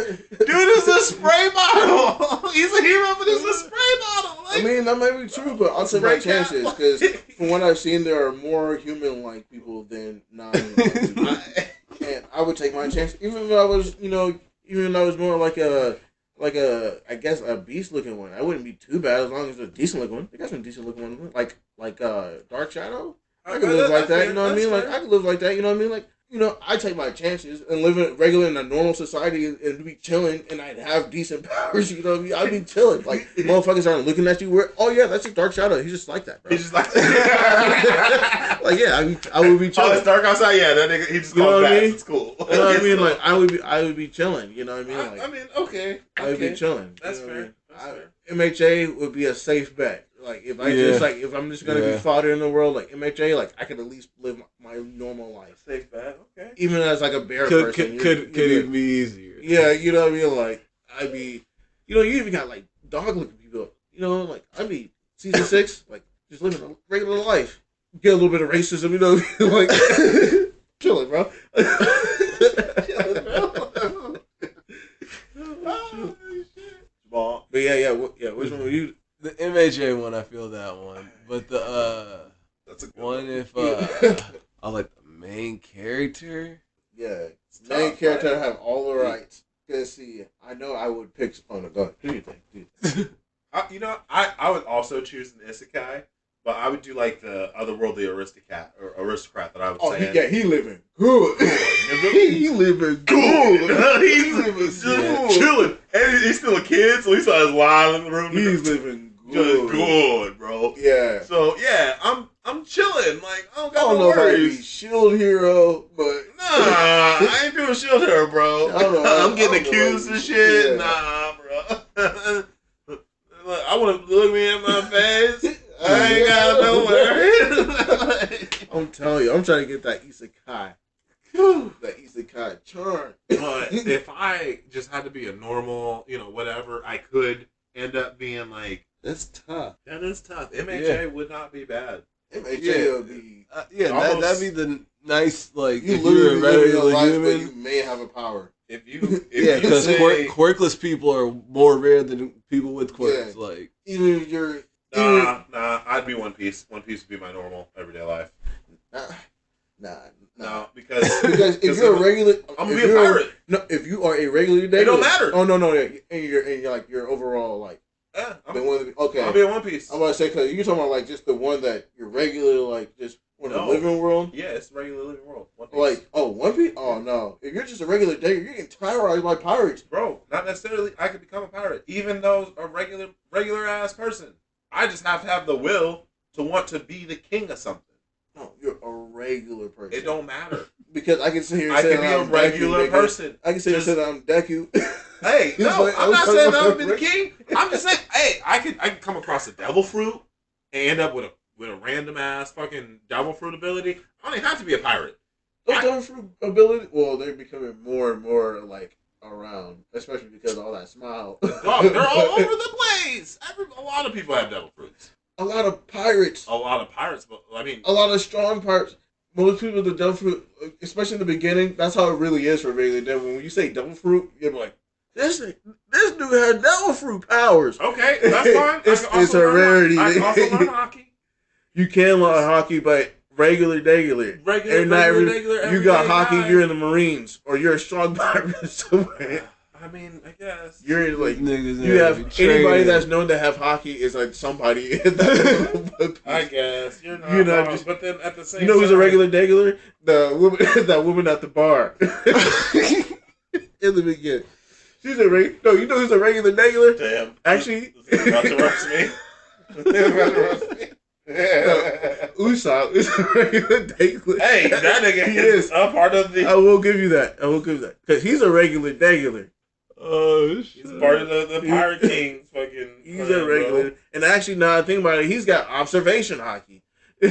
Dude is a spray bottle. He's a hero, but he's a spray bottle. Like, I mean, that might be true, but I'll take my chances because from what I've seen, there are more human-like people than non-human people, and I would take my chance, even if I was, even though I was more like a, I guess a beast-looking one. I wouldn't be too bad as long as it's a decent-looking one. They got some decent-looking ones, like Dark Shadow. I could live like that, you know what I mean? Like, I could live like that, you know what I mean? Like, I take my chances and live in a normal society and be chilling, and I'd have decent powers, you know what I mean? I'd be chilling. Like, motherfuckers aren't looking at you. Oh, yeah, that's a Dark Shadow. He's just like that, bro. He's just like that. Like, yeah, I would be chilling. Oh, it's dark outside? Yeah, that nigga, he just calls back. It's cool. You know what I mean? Like, I would be chilling, you know what I mean? Like, I mean, okay. I would be chilling. That's fair. That's fair. MHA would be a safe bet. Like, if I'm just gonna be fodder in the world, like MHA, like I could at least live my normal life. Safe bet, okay. Even as like a bear person, could even be easier. Yeah, you know what I mean. Like I'd be, You know, you even got like dog looking people. You know, like I mean, season 6, like just living a regular life. Get a little bit of racism, you know, like chilling, bro. Chilling, bro. Oh, shit. But yeah. Which one were you? The MHA one, I feel that one, but That's a good one if I like the main character. Yeah, It's main tough, character right? have all the rights. Cause see, I know I would pick. Oh no, go ahead. Do you think? I would also choose an isekai, but I would do like the otherworldly aristocrat that I would say. He living good. He living good. He's living good. Chilling. And he's still a kid, so he still has lines in the room. He's living just good. good, bro. Yeah. So yeah, I'm chilling. Like I don't I got don't no know if I'd be worries. shield hero, but Nah, I ain't doing shield hero, bro. I don't know. I'm getting I don't know. accused and shit. Yeah. Nah, bro. Look, I want to look me in my face. I ain't got no worries. I'm telling you, I'm trying to get that isekai. That isekai charm. But if I just had to be a normal, whatever, I could end up being like, That's tough. that is tough. MHA would not be bad. MHA would be. Almost- That'd be the nice like You if you were a literally live your regular life, but human. you may have a power. If you Because say, quirkless people are more rare than people with quirks. Yeah. Like Even if you're. nah, I'd be One Piece. One Piece would be my normal everyday life. Nah. No, because Because if you're a regular, I'm gonna if be a you're pirate. No, if you are a regular day, It don't matter. Oh no, and you're like your overall like I'm the one. Okay, I'll be in One Piece. I'm about to say because you're talking about like just the one that you're regular like just in the No. living world. Yeah, it's regular living world. One Piece. Like One Piece. Oh no, if you're just a regular day, you're getting terrorized by pirates. Bro, not necessarily. I could become a pirate, even though a regular ass person. I just have to have the will to want to be the king of something. No, you're a regular person. It don't matter. Because I can sit here and I say can be that a I'm regular Deku, nigga. person. I can sit here and say that I'm Deku. Hey, He's no, like, I'm not I'm saying that talking I'm be the king. I'm just saying, hey, I could come across a devil fruit and end up with a random ass fucking devil fruit ability. I don't even have to be a pirate. Those devil fruit ability, well, they're becoming more and more like around, especially because of all that smile. Dog, they're all over the place. A lot of people have devil fruits. A lot of pirates. A lot of pirates, but I mean, A lot of strong pirates. Most people, the devil fruit, especially in the beginning, that's how it really is for regular devil. When you say devil fruit, you're like, this dude has devil fruit powers. okay, that's fine. It's a rarity. I can also learn hockey. You can learn hockey, but regular. Regular, You got everyday hockey, guy. you're in the Marines, or you're a strong pirate somewhere. I mean, I guess. You're in like niggas you have be anybody training. that's known to have hockey is like somebody in that. I guess you're not. You know, wrong, just- but then at the same, You know who's a time- regular degular? The woman, that woman at the bar in the beginning. She's a no. You know who's a regular degular? Damn. Actually, This is about to roast me. Usopp is a regular degular. Hey, that nigga He is a part of the. I will give you that. Because he's a regular degular. Oh shit. He's part of the Pirate King's fucking. He's clan, a regular. bro. And actually, now I think about it, he's got observation hockey. So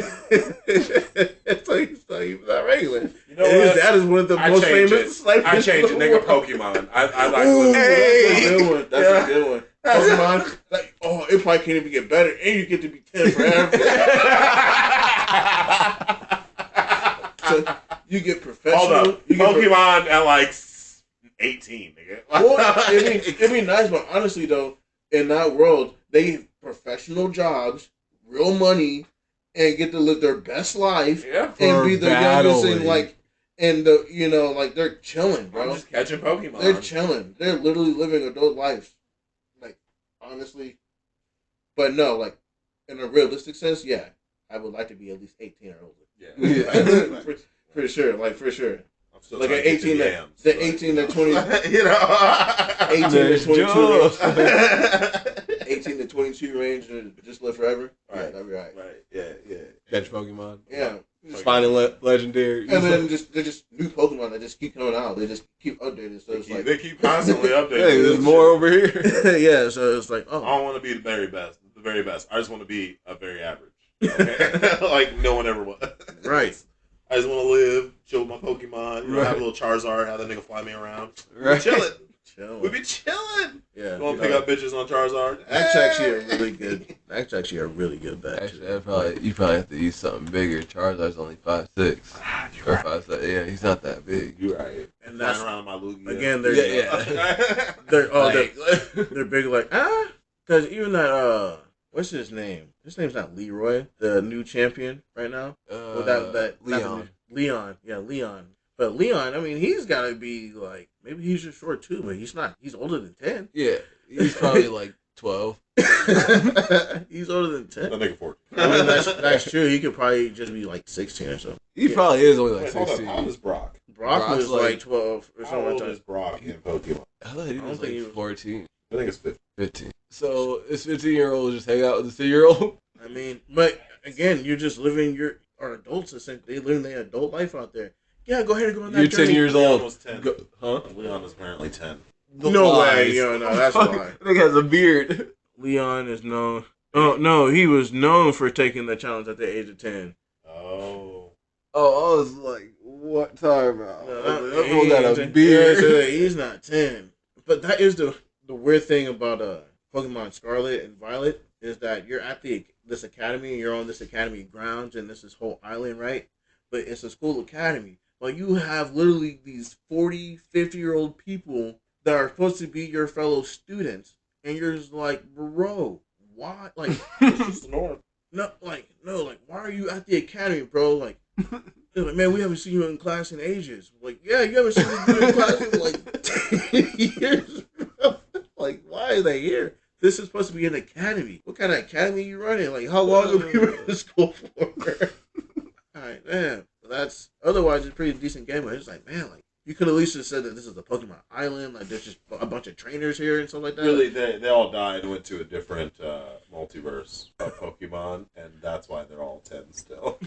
he's not regular. You know And his what? dad is one of the I most change famous it. snipers. I change it, in the nigga. world. Pokemon. I like. Ooh, Hey. that's a good one. Pokemon, like, it probably can't even get better, and you get to be 10 forever. So you get professional. Hold up. You get Pokemon at like 18, nigga. well, it'd be nice, but honestly though, in that world, they have professional jobs, real money, and get to live their best life Yeah. and be the youngest and battling. like, and the like they're chilling, I'm bro. just catching Pokemon. They're chilling. They're literally living adult lives. Like, honestly. But no, like, in a realistic sense, yeah. I would like to be at least 18 or older. Yeah. For sure. Like, for sure. I'm still Like trying an to get 18 the to, yams, the but- 18 to 20. You know. 18 to Nice 22 job. range. 18 to 22 range and just live forever. Yeah, Right. that'd be right. Right. Yeah. Catch Pokemon. Yeah. Fuck. Finding legendary. And then they're just new Pokemon that just keep coming out. They just keep updating. So it's like, They keep constantly updating. Hey, there's this more shit. over here. yeah. So it's like, I oh, don't want to be the very best. I just want to be a very average. Okay? Like no one ever was. right. I just want to live, chill with my Pokemon. You know, Right. have a little Charizard, have that nigga fly me around. Right. Chill it. chilling. We be chilling. Yeah. Going to pick up bitches on Charizard. That's actually a really good. That's actually a really good bet. Actually, you probably have to use something bigger. Charizard's only 5'6". Or 5'7". Yeah, he's not that big. You're right. And that's around my Lugia. Again, they're they're big like because even that what's his name? His name's not Leroy, the new champion right now. Leon. Leon. But Leon, I mean, he's got to be like maybe he's just short too, but he's not. He's older than 10. Yeah, he's probably like 12. He's older than 10. I'll make it 14. I mean, that's true. He could probably just be like 16 or so. He probably is only like 16. How old is Brock? Brock was like 12 or How something old like is that. Brock in Pokemon? I thought he was like 14. I think it's 15. So it's 15-year-olds just hang out with the 10-year-old? I mean, but again, you're just living are adults essentially. They live their adult life out there. Yeah, go ahead and go on that You're journey. 10 years Leon old. was 10. Huh? Leon is apparently 10. No way. No, that's a lie. I think he has a beard. Leon is known. Oh, no, he was known for taking the challenge at the age of 10. Oh. Oh, I was like, what time about? He Everyone got a ain't beard. 10. Yeah, he's not 10. But that is the weird thing about Pokemon Scarlet and Violet is that you're at this academy and you're on this academy grounds and this whole island, right? But it's a school academy. But you have literally these 40, 50-year-old people that are supposed to be your fellow students. And you're just like, bro, why? Like, It's just the norm. no, why are you at the academy, bro? Like, they're like, man, we haven't seen you in class in ages. Like, yeah, you haven't seen me in class in like 10 years, bro. Like, why are they here? This is supposed to be an academy. What kind of academy are you running? Like, how long have you been in school for? Alright, man. That's otherwise it's a pretty decent game, but it's like, man, like you could at least have said that this is a Pokemon Island, like there's just a bunch of trainers here and stuff like that. Really, they all died and went to a different multiverse of Pokemon, and that's why they're all 10 still.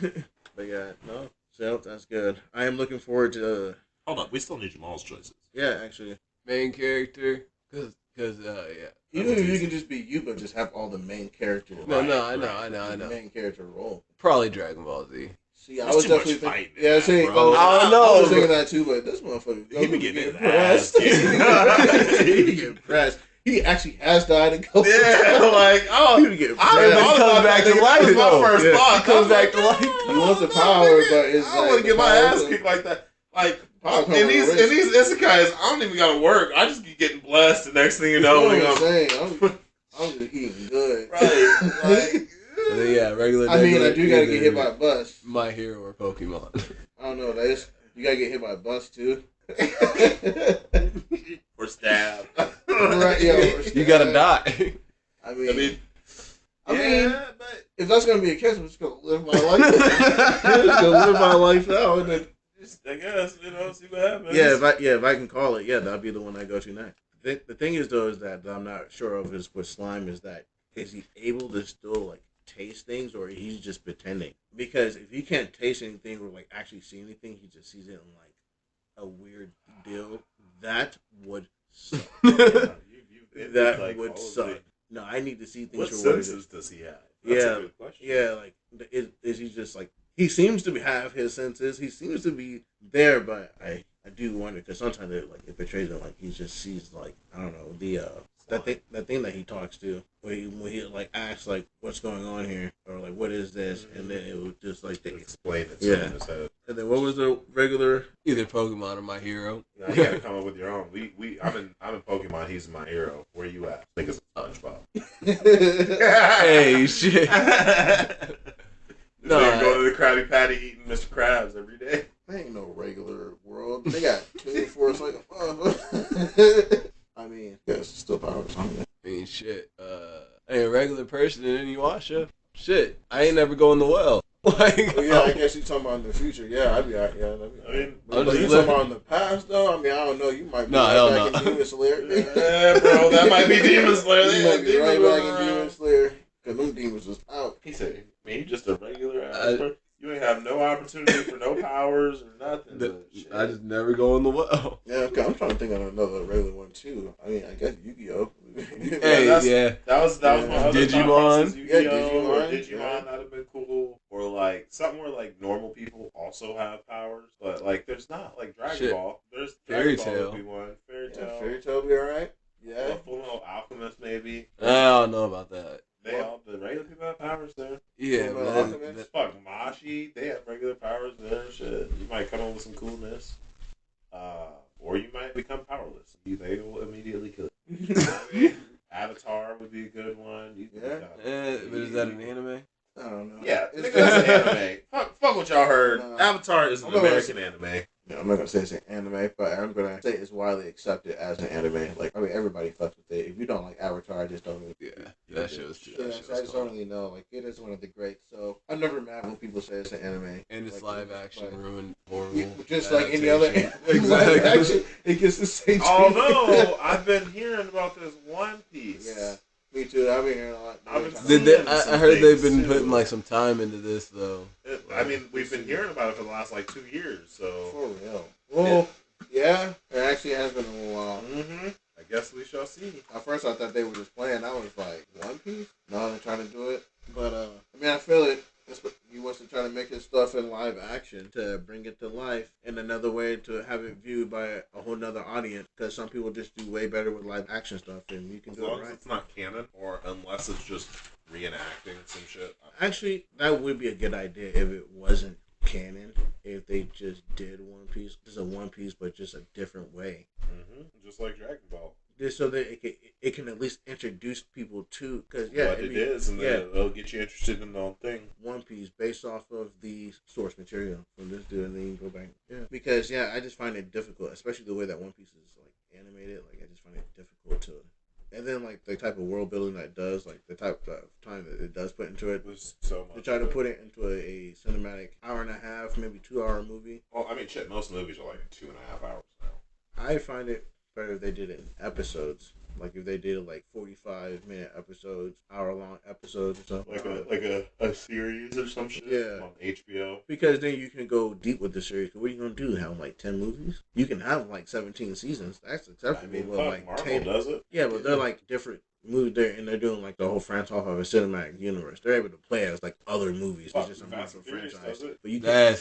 But yeah, no. So that's good. I am looking forward to Hold on, we still need Jamal's choices. yeah, actually. Main character, cause yeah. Even if you can just be you, but just have all the main characters. No, Right, I know. Main character role. Probably Dragon Ball Z. See, I There's was too much definitely fighting thinking. Yeah, see, bro. I don't know, I was bro. thinking that too, but this motherfucker He be getting his pressed. ass kicked. He be getting pressed. He actually has died a couple Yeah, times. like, He be getting I pressed. He comes back to life, That was though. my first Yeah. thought. He comes back to I was life. like, He wants the power, but it's I don't want to get my ass kicked like that. Like, Power in these comes with risk. isekais, I don't even gotta work. I just keep getting blessed. The next thing you know, That's like, what I'm saying. I'm just eating good. right? Like, And then, yeah, regular. I mean, I Degular, do gotta get either hit by a bus. My Hero or Pokemon. I don't know. You gotta get hit by a bus too. or stab. Right, yeah. You gotta die. I mean, I mean, but if that's gonna be a case, I'm just gonna live my life. I'm just gonna live my life out, and then I guess see what happens. if I can call it, that'd be the one I go to next. The thing is though is that I'm not sure of is with slime is that is he able to still like taste things or he's just pretending? Because if he can't taste anything or like actually see anything, he just sees it in like a weird deal. That would suck. That like, would suck. No, I need to see things What for what it senses is. does he have? That's a good question. Yeah, like is he just like he seems to have his senses. He seems to be there, but I do wonder because sometimes it portrays it like he just sees like I don't know that thing that he talks to when he like asks like what's going on here or like what is this and then it would just like Explain it. Yeah. In his head. And then what was the regular? Either Pokemon or My Hero. You gotta come up with your own. I'm in Pokemon. He's my hero. Where you at? I think it's SpongeBob. Hey, shit. No, go to the Krabby Patty eating Mr. Krabs every day. They ain't no regular world. They got 24 like I mean, it's still power something. I mean, shit. I ain't a regular person in any washer. Shit. I ain't never going to the well. Like, Well, yeah, I guess you're talking about in the future. Yeah, I'd be out. Yeah, that'd be. I mean, but just you talking about in the past though? I mean, I don't know. You might be right back in Demon Slayer. Yeah, bro, that might be Demon Slayer. You might be right back in Demon Slayer because them demons was out. He said, "Man, you just a regular ass person. You ain't have no opportunity for no powers or nothing." I just never go in the well. Yeah, okay, I'm trying to think of another regular one too. I mean, I guess Yu-Gi-Oh. Hey, yeah. That was my other Digimon. thought process. Yu-Gi-Oh! Or Digimon. Digimon, that'd have been cool. Or like something where like normal people also have powers, but like there's not like Dragon Shit. Ball. There's Fairy Dragon Ball Tail. would be one. Fairy Yeah, Tail. Fairy Tail be alright. Yeah. Full Metal Alchemist maybe. I don't know about that. The regular people have powers there. Yeah, Full Metal but Alchemist? Fuck Mashi, they have regular powers there. Shit, you might come up with some coolness, or you might become powerless. They will immediately kill you. I mean, Avatar would be a good one. but is that an anime? I don't know. Yeah, that's an anime. Fuck what y'all heard. No. Avatar is an American anime. Yeah, I'm not gonna say it's an anime, but I'm gonna say it's widely accepted as an anime. Like, I mean, everybody fucks with it. If you don't like Avatar, I just don't really. Yeah, that show's true. Yeah, so I just don't really know. Like, it is one of the greats. So I'm never mad when people say it's an anime. And it's like, live action, like, ruined, horrible. Yeah, just like any other Exactly. live action, it gets the same treatment. Although I've been hearing about this One Piece. Yeah, me too. I've been hearing a lot. I heard they've been putting like some time into this though. I mean, we've been hearing about it for the last like 2 years. So for real. Well, yeah, it actually has been a little while. Mm-hmm. I guess we shall see. At first, I thought they were just playing. I was like, One Piece? No, they're trying to do it. But I mean, I feel it. He wants to try to make his stuff in live action to bring it to life, and another way to have it viewed by a whole nother audience. Because some people just do way better with live action stuff, and you can do it right. As it's not canon, or unless it's just reenacting some shit. Actually, that would be a good idea if it wasn't canon. If they just did One Piece, just a One Piece, but just a different way. Mm-hmm. Just like Dragon Ball. Just so that it can at least introduce people to, because what it is, and then it'll get you interested in the whole thing. One Piece based off of the source material from this dude, and then you go back. Yeah, because I just find it difficult, especially the way that One Piece is like animated. Like, I just find it difficult to. And then, like, the type of world building that it does, like, the type of time that it does put into it. There's so much. To try to put it into a cinematic hour and a half, maybe 2 hour movie. Well, I mean, shit, most movies are like 2.5 hours now. I find it better if they did it in episodes. Like, if they did, like, 45-minute episodes, hour-long episodes or something. Like a series or some shit? Yeah. On HBO? Because then you can go deep with the series. What are you going to do? Have, like, 10 movies? You can have, like, 17 seasons. That's acceptable. I mean, but, like, Marvel 10, does it. Yeah, but they're, like, different movies there, and they're doing, like, the whole franchise off of a cinematic universe. They're able to play as, like, other movies. It's just a Fast and Furious franchise. does it. But you can,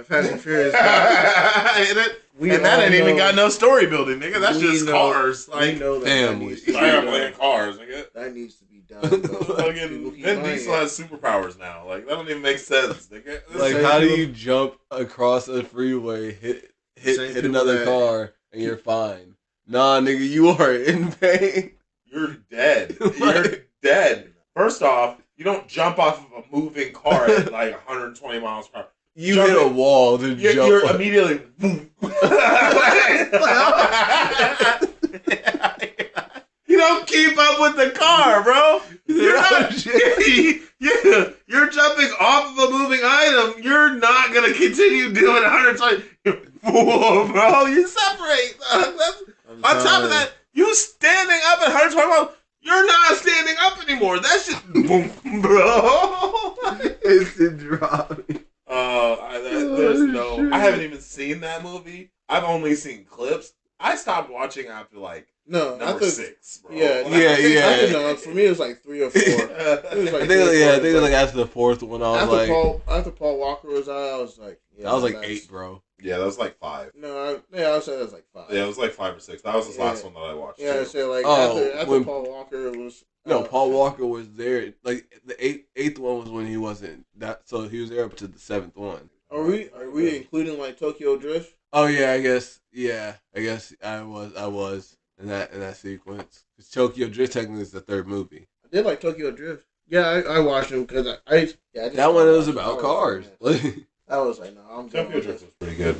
Fast and Furious. And that ain't even got no story building, nigga. That's just cars. Like, that needs to be I am done. playing cars, nigga. That needs to be done. Fucking Vin Diesel has superpowers now. Like, that don't even make sense, nigga. Like, how do you jump across a freeway, hit another car, and you're fine? Nah, nigga, you are in pain. You're dead. You're dead. First off, you don't jump off of a moving car at like 120 miles per hour. You hit a wall to jump. You're immediately. You don't keep up with the car, bro. You're not. You're jumping off of a moving item. You're not gonna continue doing 120. Whoa, bro! You separate. On top of that, you standing up at 120 miles. You're not standing up anymore. That's just boom, bro. It's a drop. I haven't even seen that movie. I've only seen clips. I stopped watching after like number 6, bro. Yeah. For me, it was like 3 or 4. It was like I think it was like after the 4th one. I was after Paul Walker was out, I was like, I was like 8, bro. Yeah, that was like 5. No, I would say that was like 5. Yeah, it was like 5 or 6. That was the last one that I watched. Yeah, I say like after Paul Walker was. No, Paul Walker was there. Like the eighth one was when he wasn't that. So he was there up to the 7th one. Are we including like Tokyo Drift? Oh yeah, I guess I was in that sequence. Because Tokyo Drift technically is the 3rd movie. I did like Tokyo Drift. Yeah, I watched it because that one was about cars. I was like, no, I'm done. Tokyo Drift was pretty good.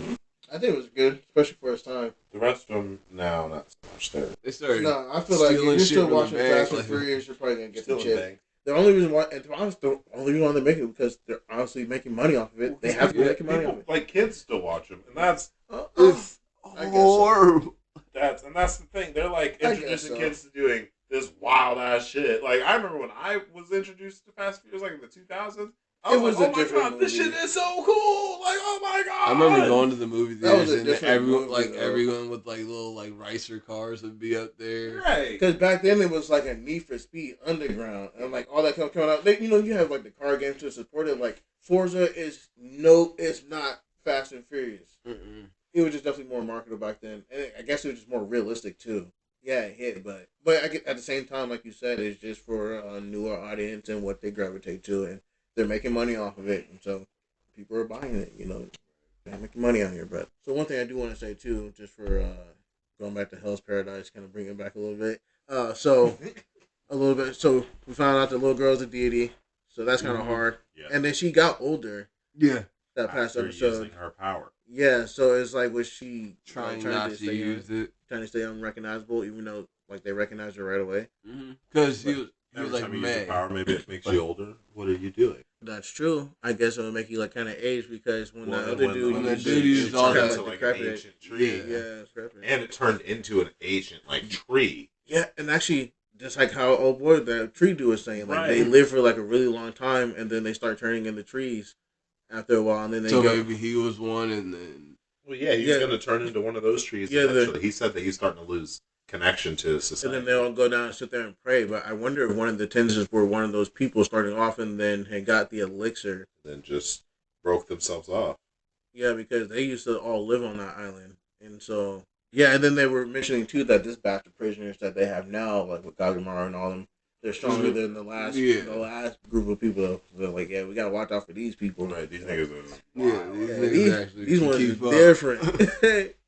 I think it was good, especially for its time. The rest of them, no, not so much. They started. No, I feel like if you're still watching Fast and Furious, you're probably gonna get the chip. The only reason why, and to be honest, the only reason why they make it because they're honestly making money off of it. They have to be making money off it. Like kids still watch them, and that's it's horrible. That's the thing. They're like introducing kids to doing this wild ass shit. Like I remember when I was introduced to Fast and Furious, like in the 2000s. I was like, oh my god, this shit is so cool! Like, oh my god! I remember going to the movie theaters and everyone with like little like racer cars would be up there, right? Because back then it was like a Need for Speed Underground and like all that coming out. You have like the car games to support it. Like Forza is it's not Fast and Furious. Mm-mm. it was just definitely more marketable back then. And I guess it was just more realistic too. Yeah, it hit, but I get, at the same time, like you said, it's just for a newer audience and what they gravitate to, and they're making money off of it, and so people are buying it. They're making money on here. But so one thing I do want to say too, just for going back to Hell's Paradise, kind of bring it back a little bit. So a little bit. So we found out the little girl's a deity, so that's kind of hard. Yeah. And then she got older. Yeah. That past episode, using her power. Yeah, so it's like, was she trying to stay unrecognizable, even though like they recognized her right away? Because he was like, man, you use your power, maybe it makes you older. What are you doing? That's true. I guess it would make you like kind of age, because when the other dude used all that like an ancient tree, and it turned into an ancient like tree. Yeah, and actually, just like how old boy that tree dude was saying, like they live for like a really long time, and then they start turning into trees after a while, and then they maybe he was one, and then he's going to turn into one of those trees. Eventually, he said that he's starting to lose connection to society, and then they all go down and sit there and pray. But I wonder if one of the Tenzins were one of those people starting off and then had got the elixir, and then just broke themselves off. Yeah, because they used to all live on that island, and so and then they were mentioning too that this batch of prisoners that they have now, like with Gagamara and all them, they're stronger than the last group of people. So they're like, we gotta watch out for these people. Right, these niggas are these ones is different.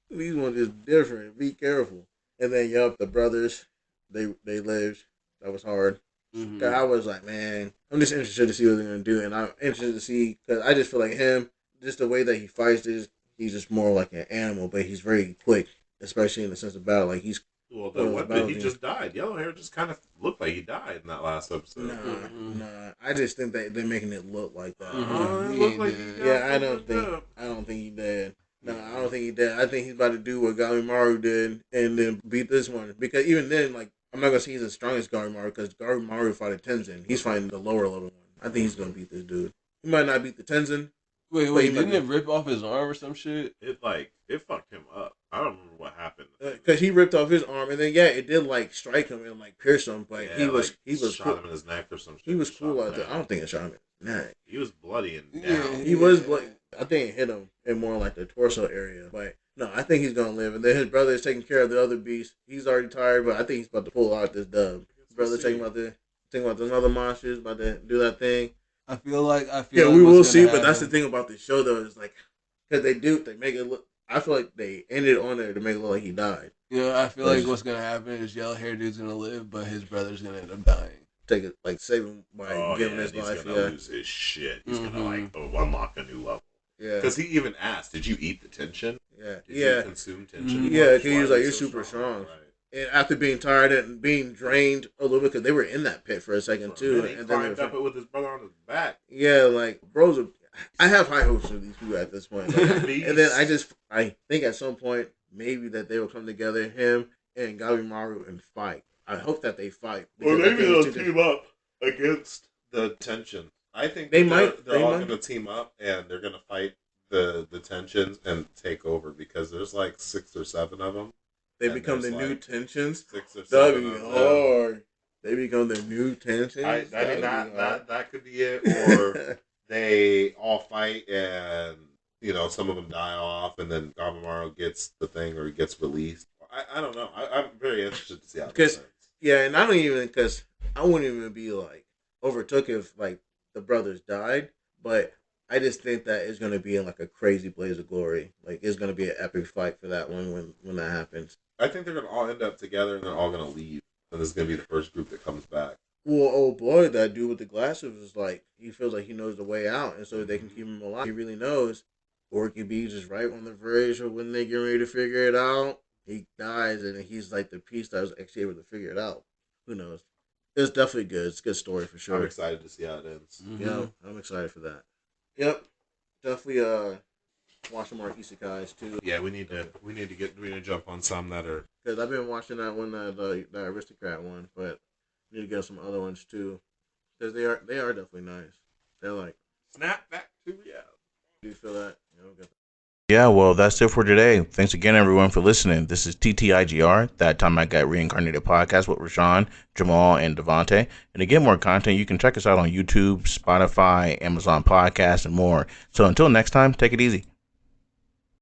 These ones is different. Be careful. And then the brothers, they lived. That was hard. I was like, man, I'm just interested to see what they're gonna do, and I'm interested to see, because I just feel like him, just the way that he fights he's just more like an animal, but he's very quick, especially in the sense of battle. Like he's the weapon, he just died. Yellow hair just kind of looked like he died in that last episode. Nah. I just think that they're making it look like that. I don't think he did. No, I don't think he did. I think he's about to do what Gamimaru did and then beat this one. Because even then, like, I'm not gonna say he's the strongest Gamimaru, because Gamimaru fought a Tenzin. He's fighting the lower level one. I think he's gonna beat this dude. He might not beat the Tenzin. Wait, didn't it rip off his arm or some shit? It fucked him up. I don't remember what happened. Because he ripped off his arm, and then it did like strike him and like pierce him, but he was shot him in his neck or some shit. He was cool out there. I don't think it shot him in his neck. He was bloody and down. He was bloody. I think it hit him in more like the torso area, but no, I think he's gonna live. And then his brother is taking care of the other beast. He's already tired, but I think he's about to pull out this dub. His brother's talking about those other monsters, about to do that thing. I feel like we will see, but that's the thing about the show though, is like, because they make it look. I feel like they ended on there to make it look like he died. I feel like what's gonna happen is yellow hair dude's gonna live, but his brother's gonna end up dying. Take it, like, save him by giving his life. He's gonna lose his shit. He's gonna unlock a new level. Yeah, because he even asked, "Did you eat the tension? Did you consume tension?" Yeah, because he was like, "You're super strong." Right. And after being tired and being drained a little bit, because they were in that pit for a second too, and then he climbed up it with his brother on his back. Yeah, like bros. I have high hopes for these people at this point. Like, and then I think at some point maybe that they will come together, him and Gabimaru, and fight. I hope that they fight. Or maybe they'll team up against the tension. I think they're all going to team up, and they're going to fight the tensions and take over, because there's like 6 or 7 of them. They become the new tensions. 6 or 7 of them. Hard. They become the new tensions. That could be it. Or they all fight, and some of them die off, and then Gabimaru gets the thing, or he gets released. I don't know. I'm very interested to see how this ends. Yeah, and I wouldn't even be like overtook if like the brothers died, but I just think that it's gonna be in like a crazy blaze of glory. Like, it's gonna be an epic fight for that one when that happens. I think they're gonna all end up together, and they're all gonna leave, and this is gonna be the first group that comes back. Well, old boy, that dude with the glasses is like, he feels like he knows the way out, and so they can keep him alive. He really knows, or it could be just right on the verge of when they get ready to figure it out. He dies, and he's like the piece that was actually able to figure it out. Who knows? It's definitely good. It's a good story for sure. I'm excited to see how it ends. Yeah, I'm excited for that. Yep, definitely. Watch some more isekais too. Yeah, we need to jump on some that are, because I've been watching that one, the aristocrat one, but we need to get some other ones too, because they are definitely nice. They're like snap back to reality. Do you feel that? Yeah, well, that's it for today. Thanks again, everyone, for listening. This is TTIGR, That Time I Got Reincarnated podcast with Rashawn, Jamal, and Devante. And to get more content, you can check us out on YouTube, Spotify, Amazon Podcasts, and more. So until next time, take it easy.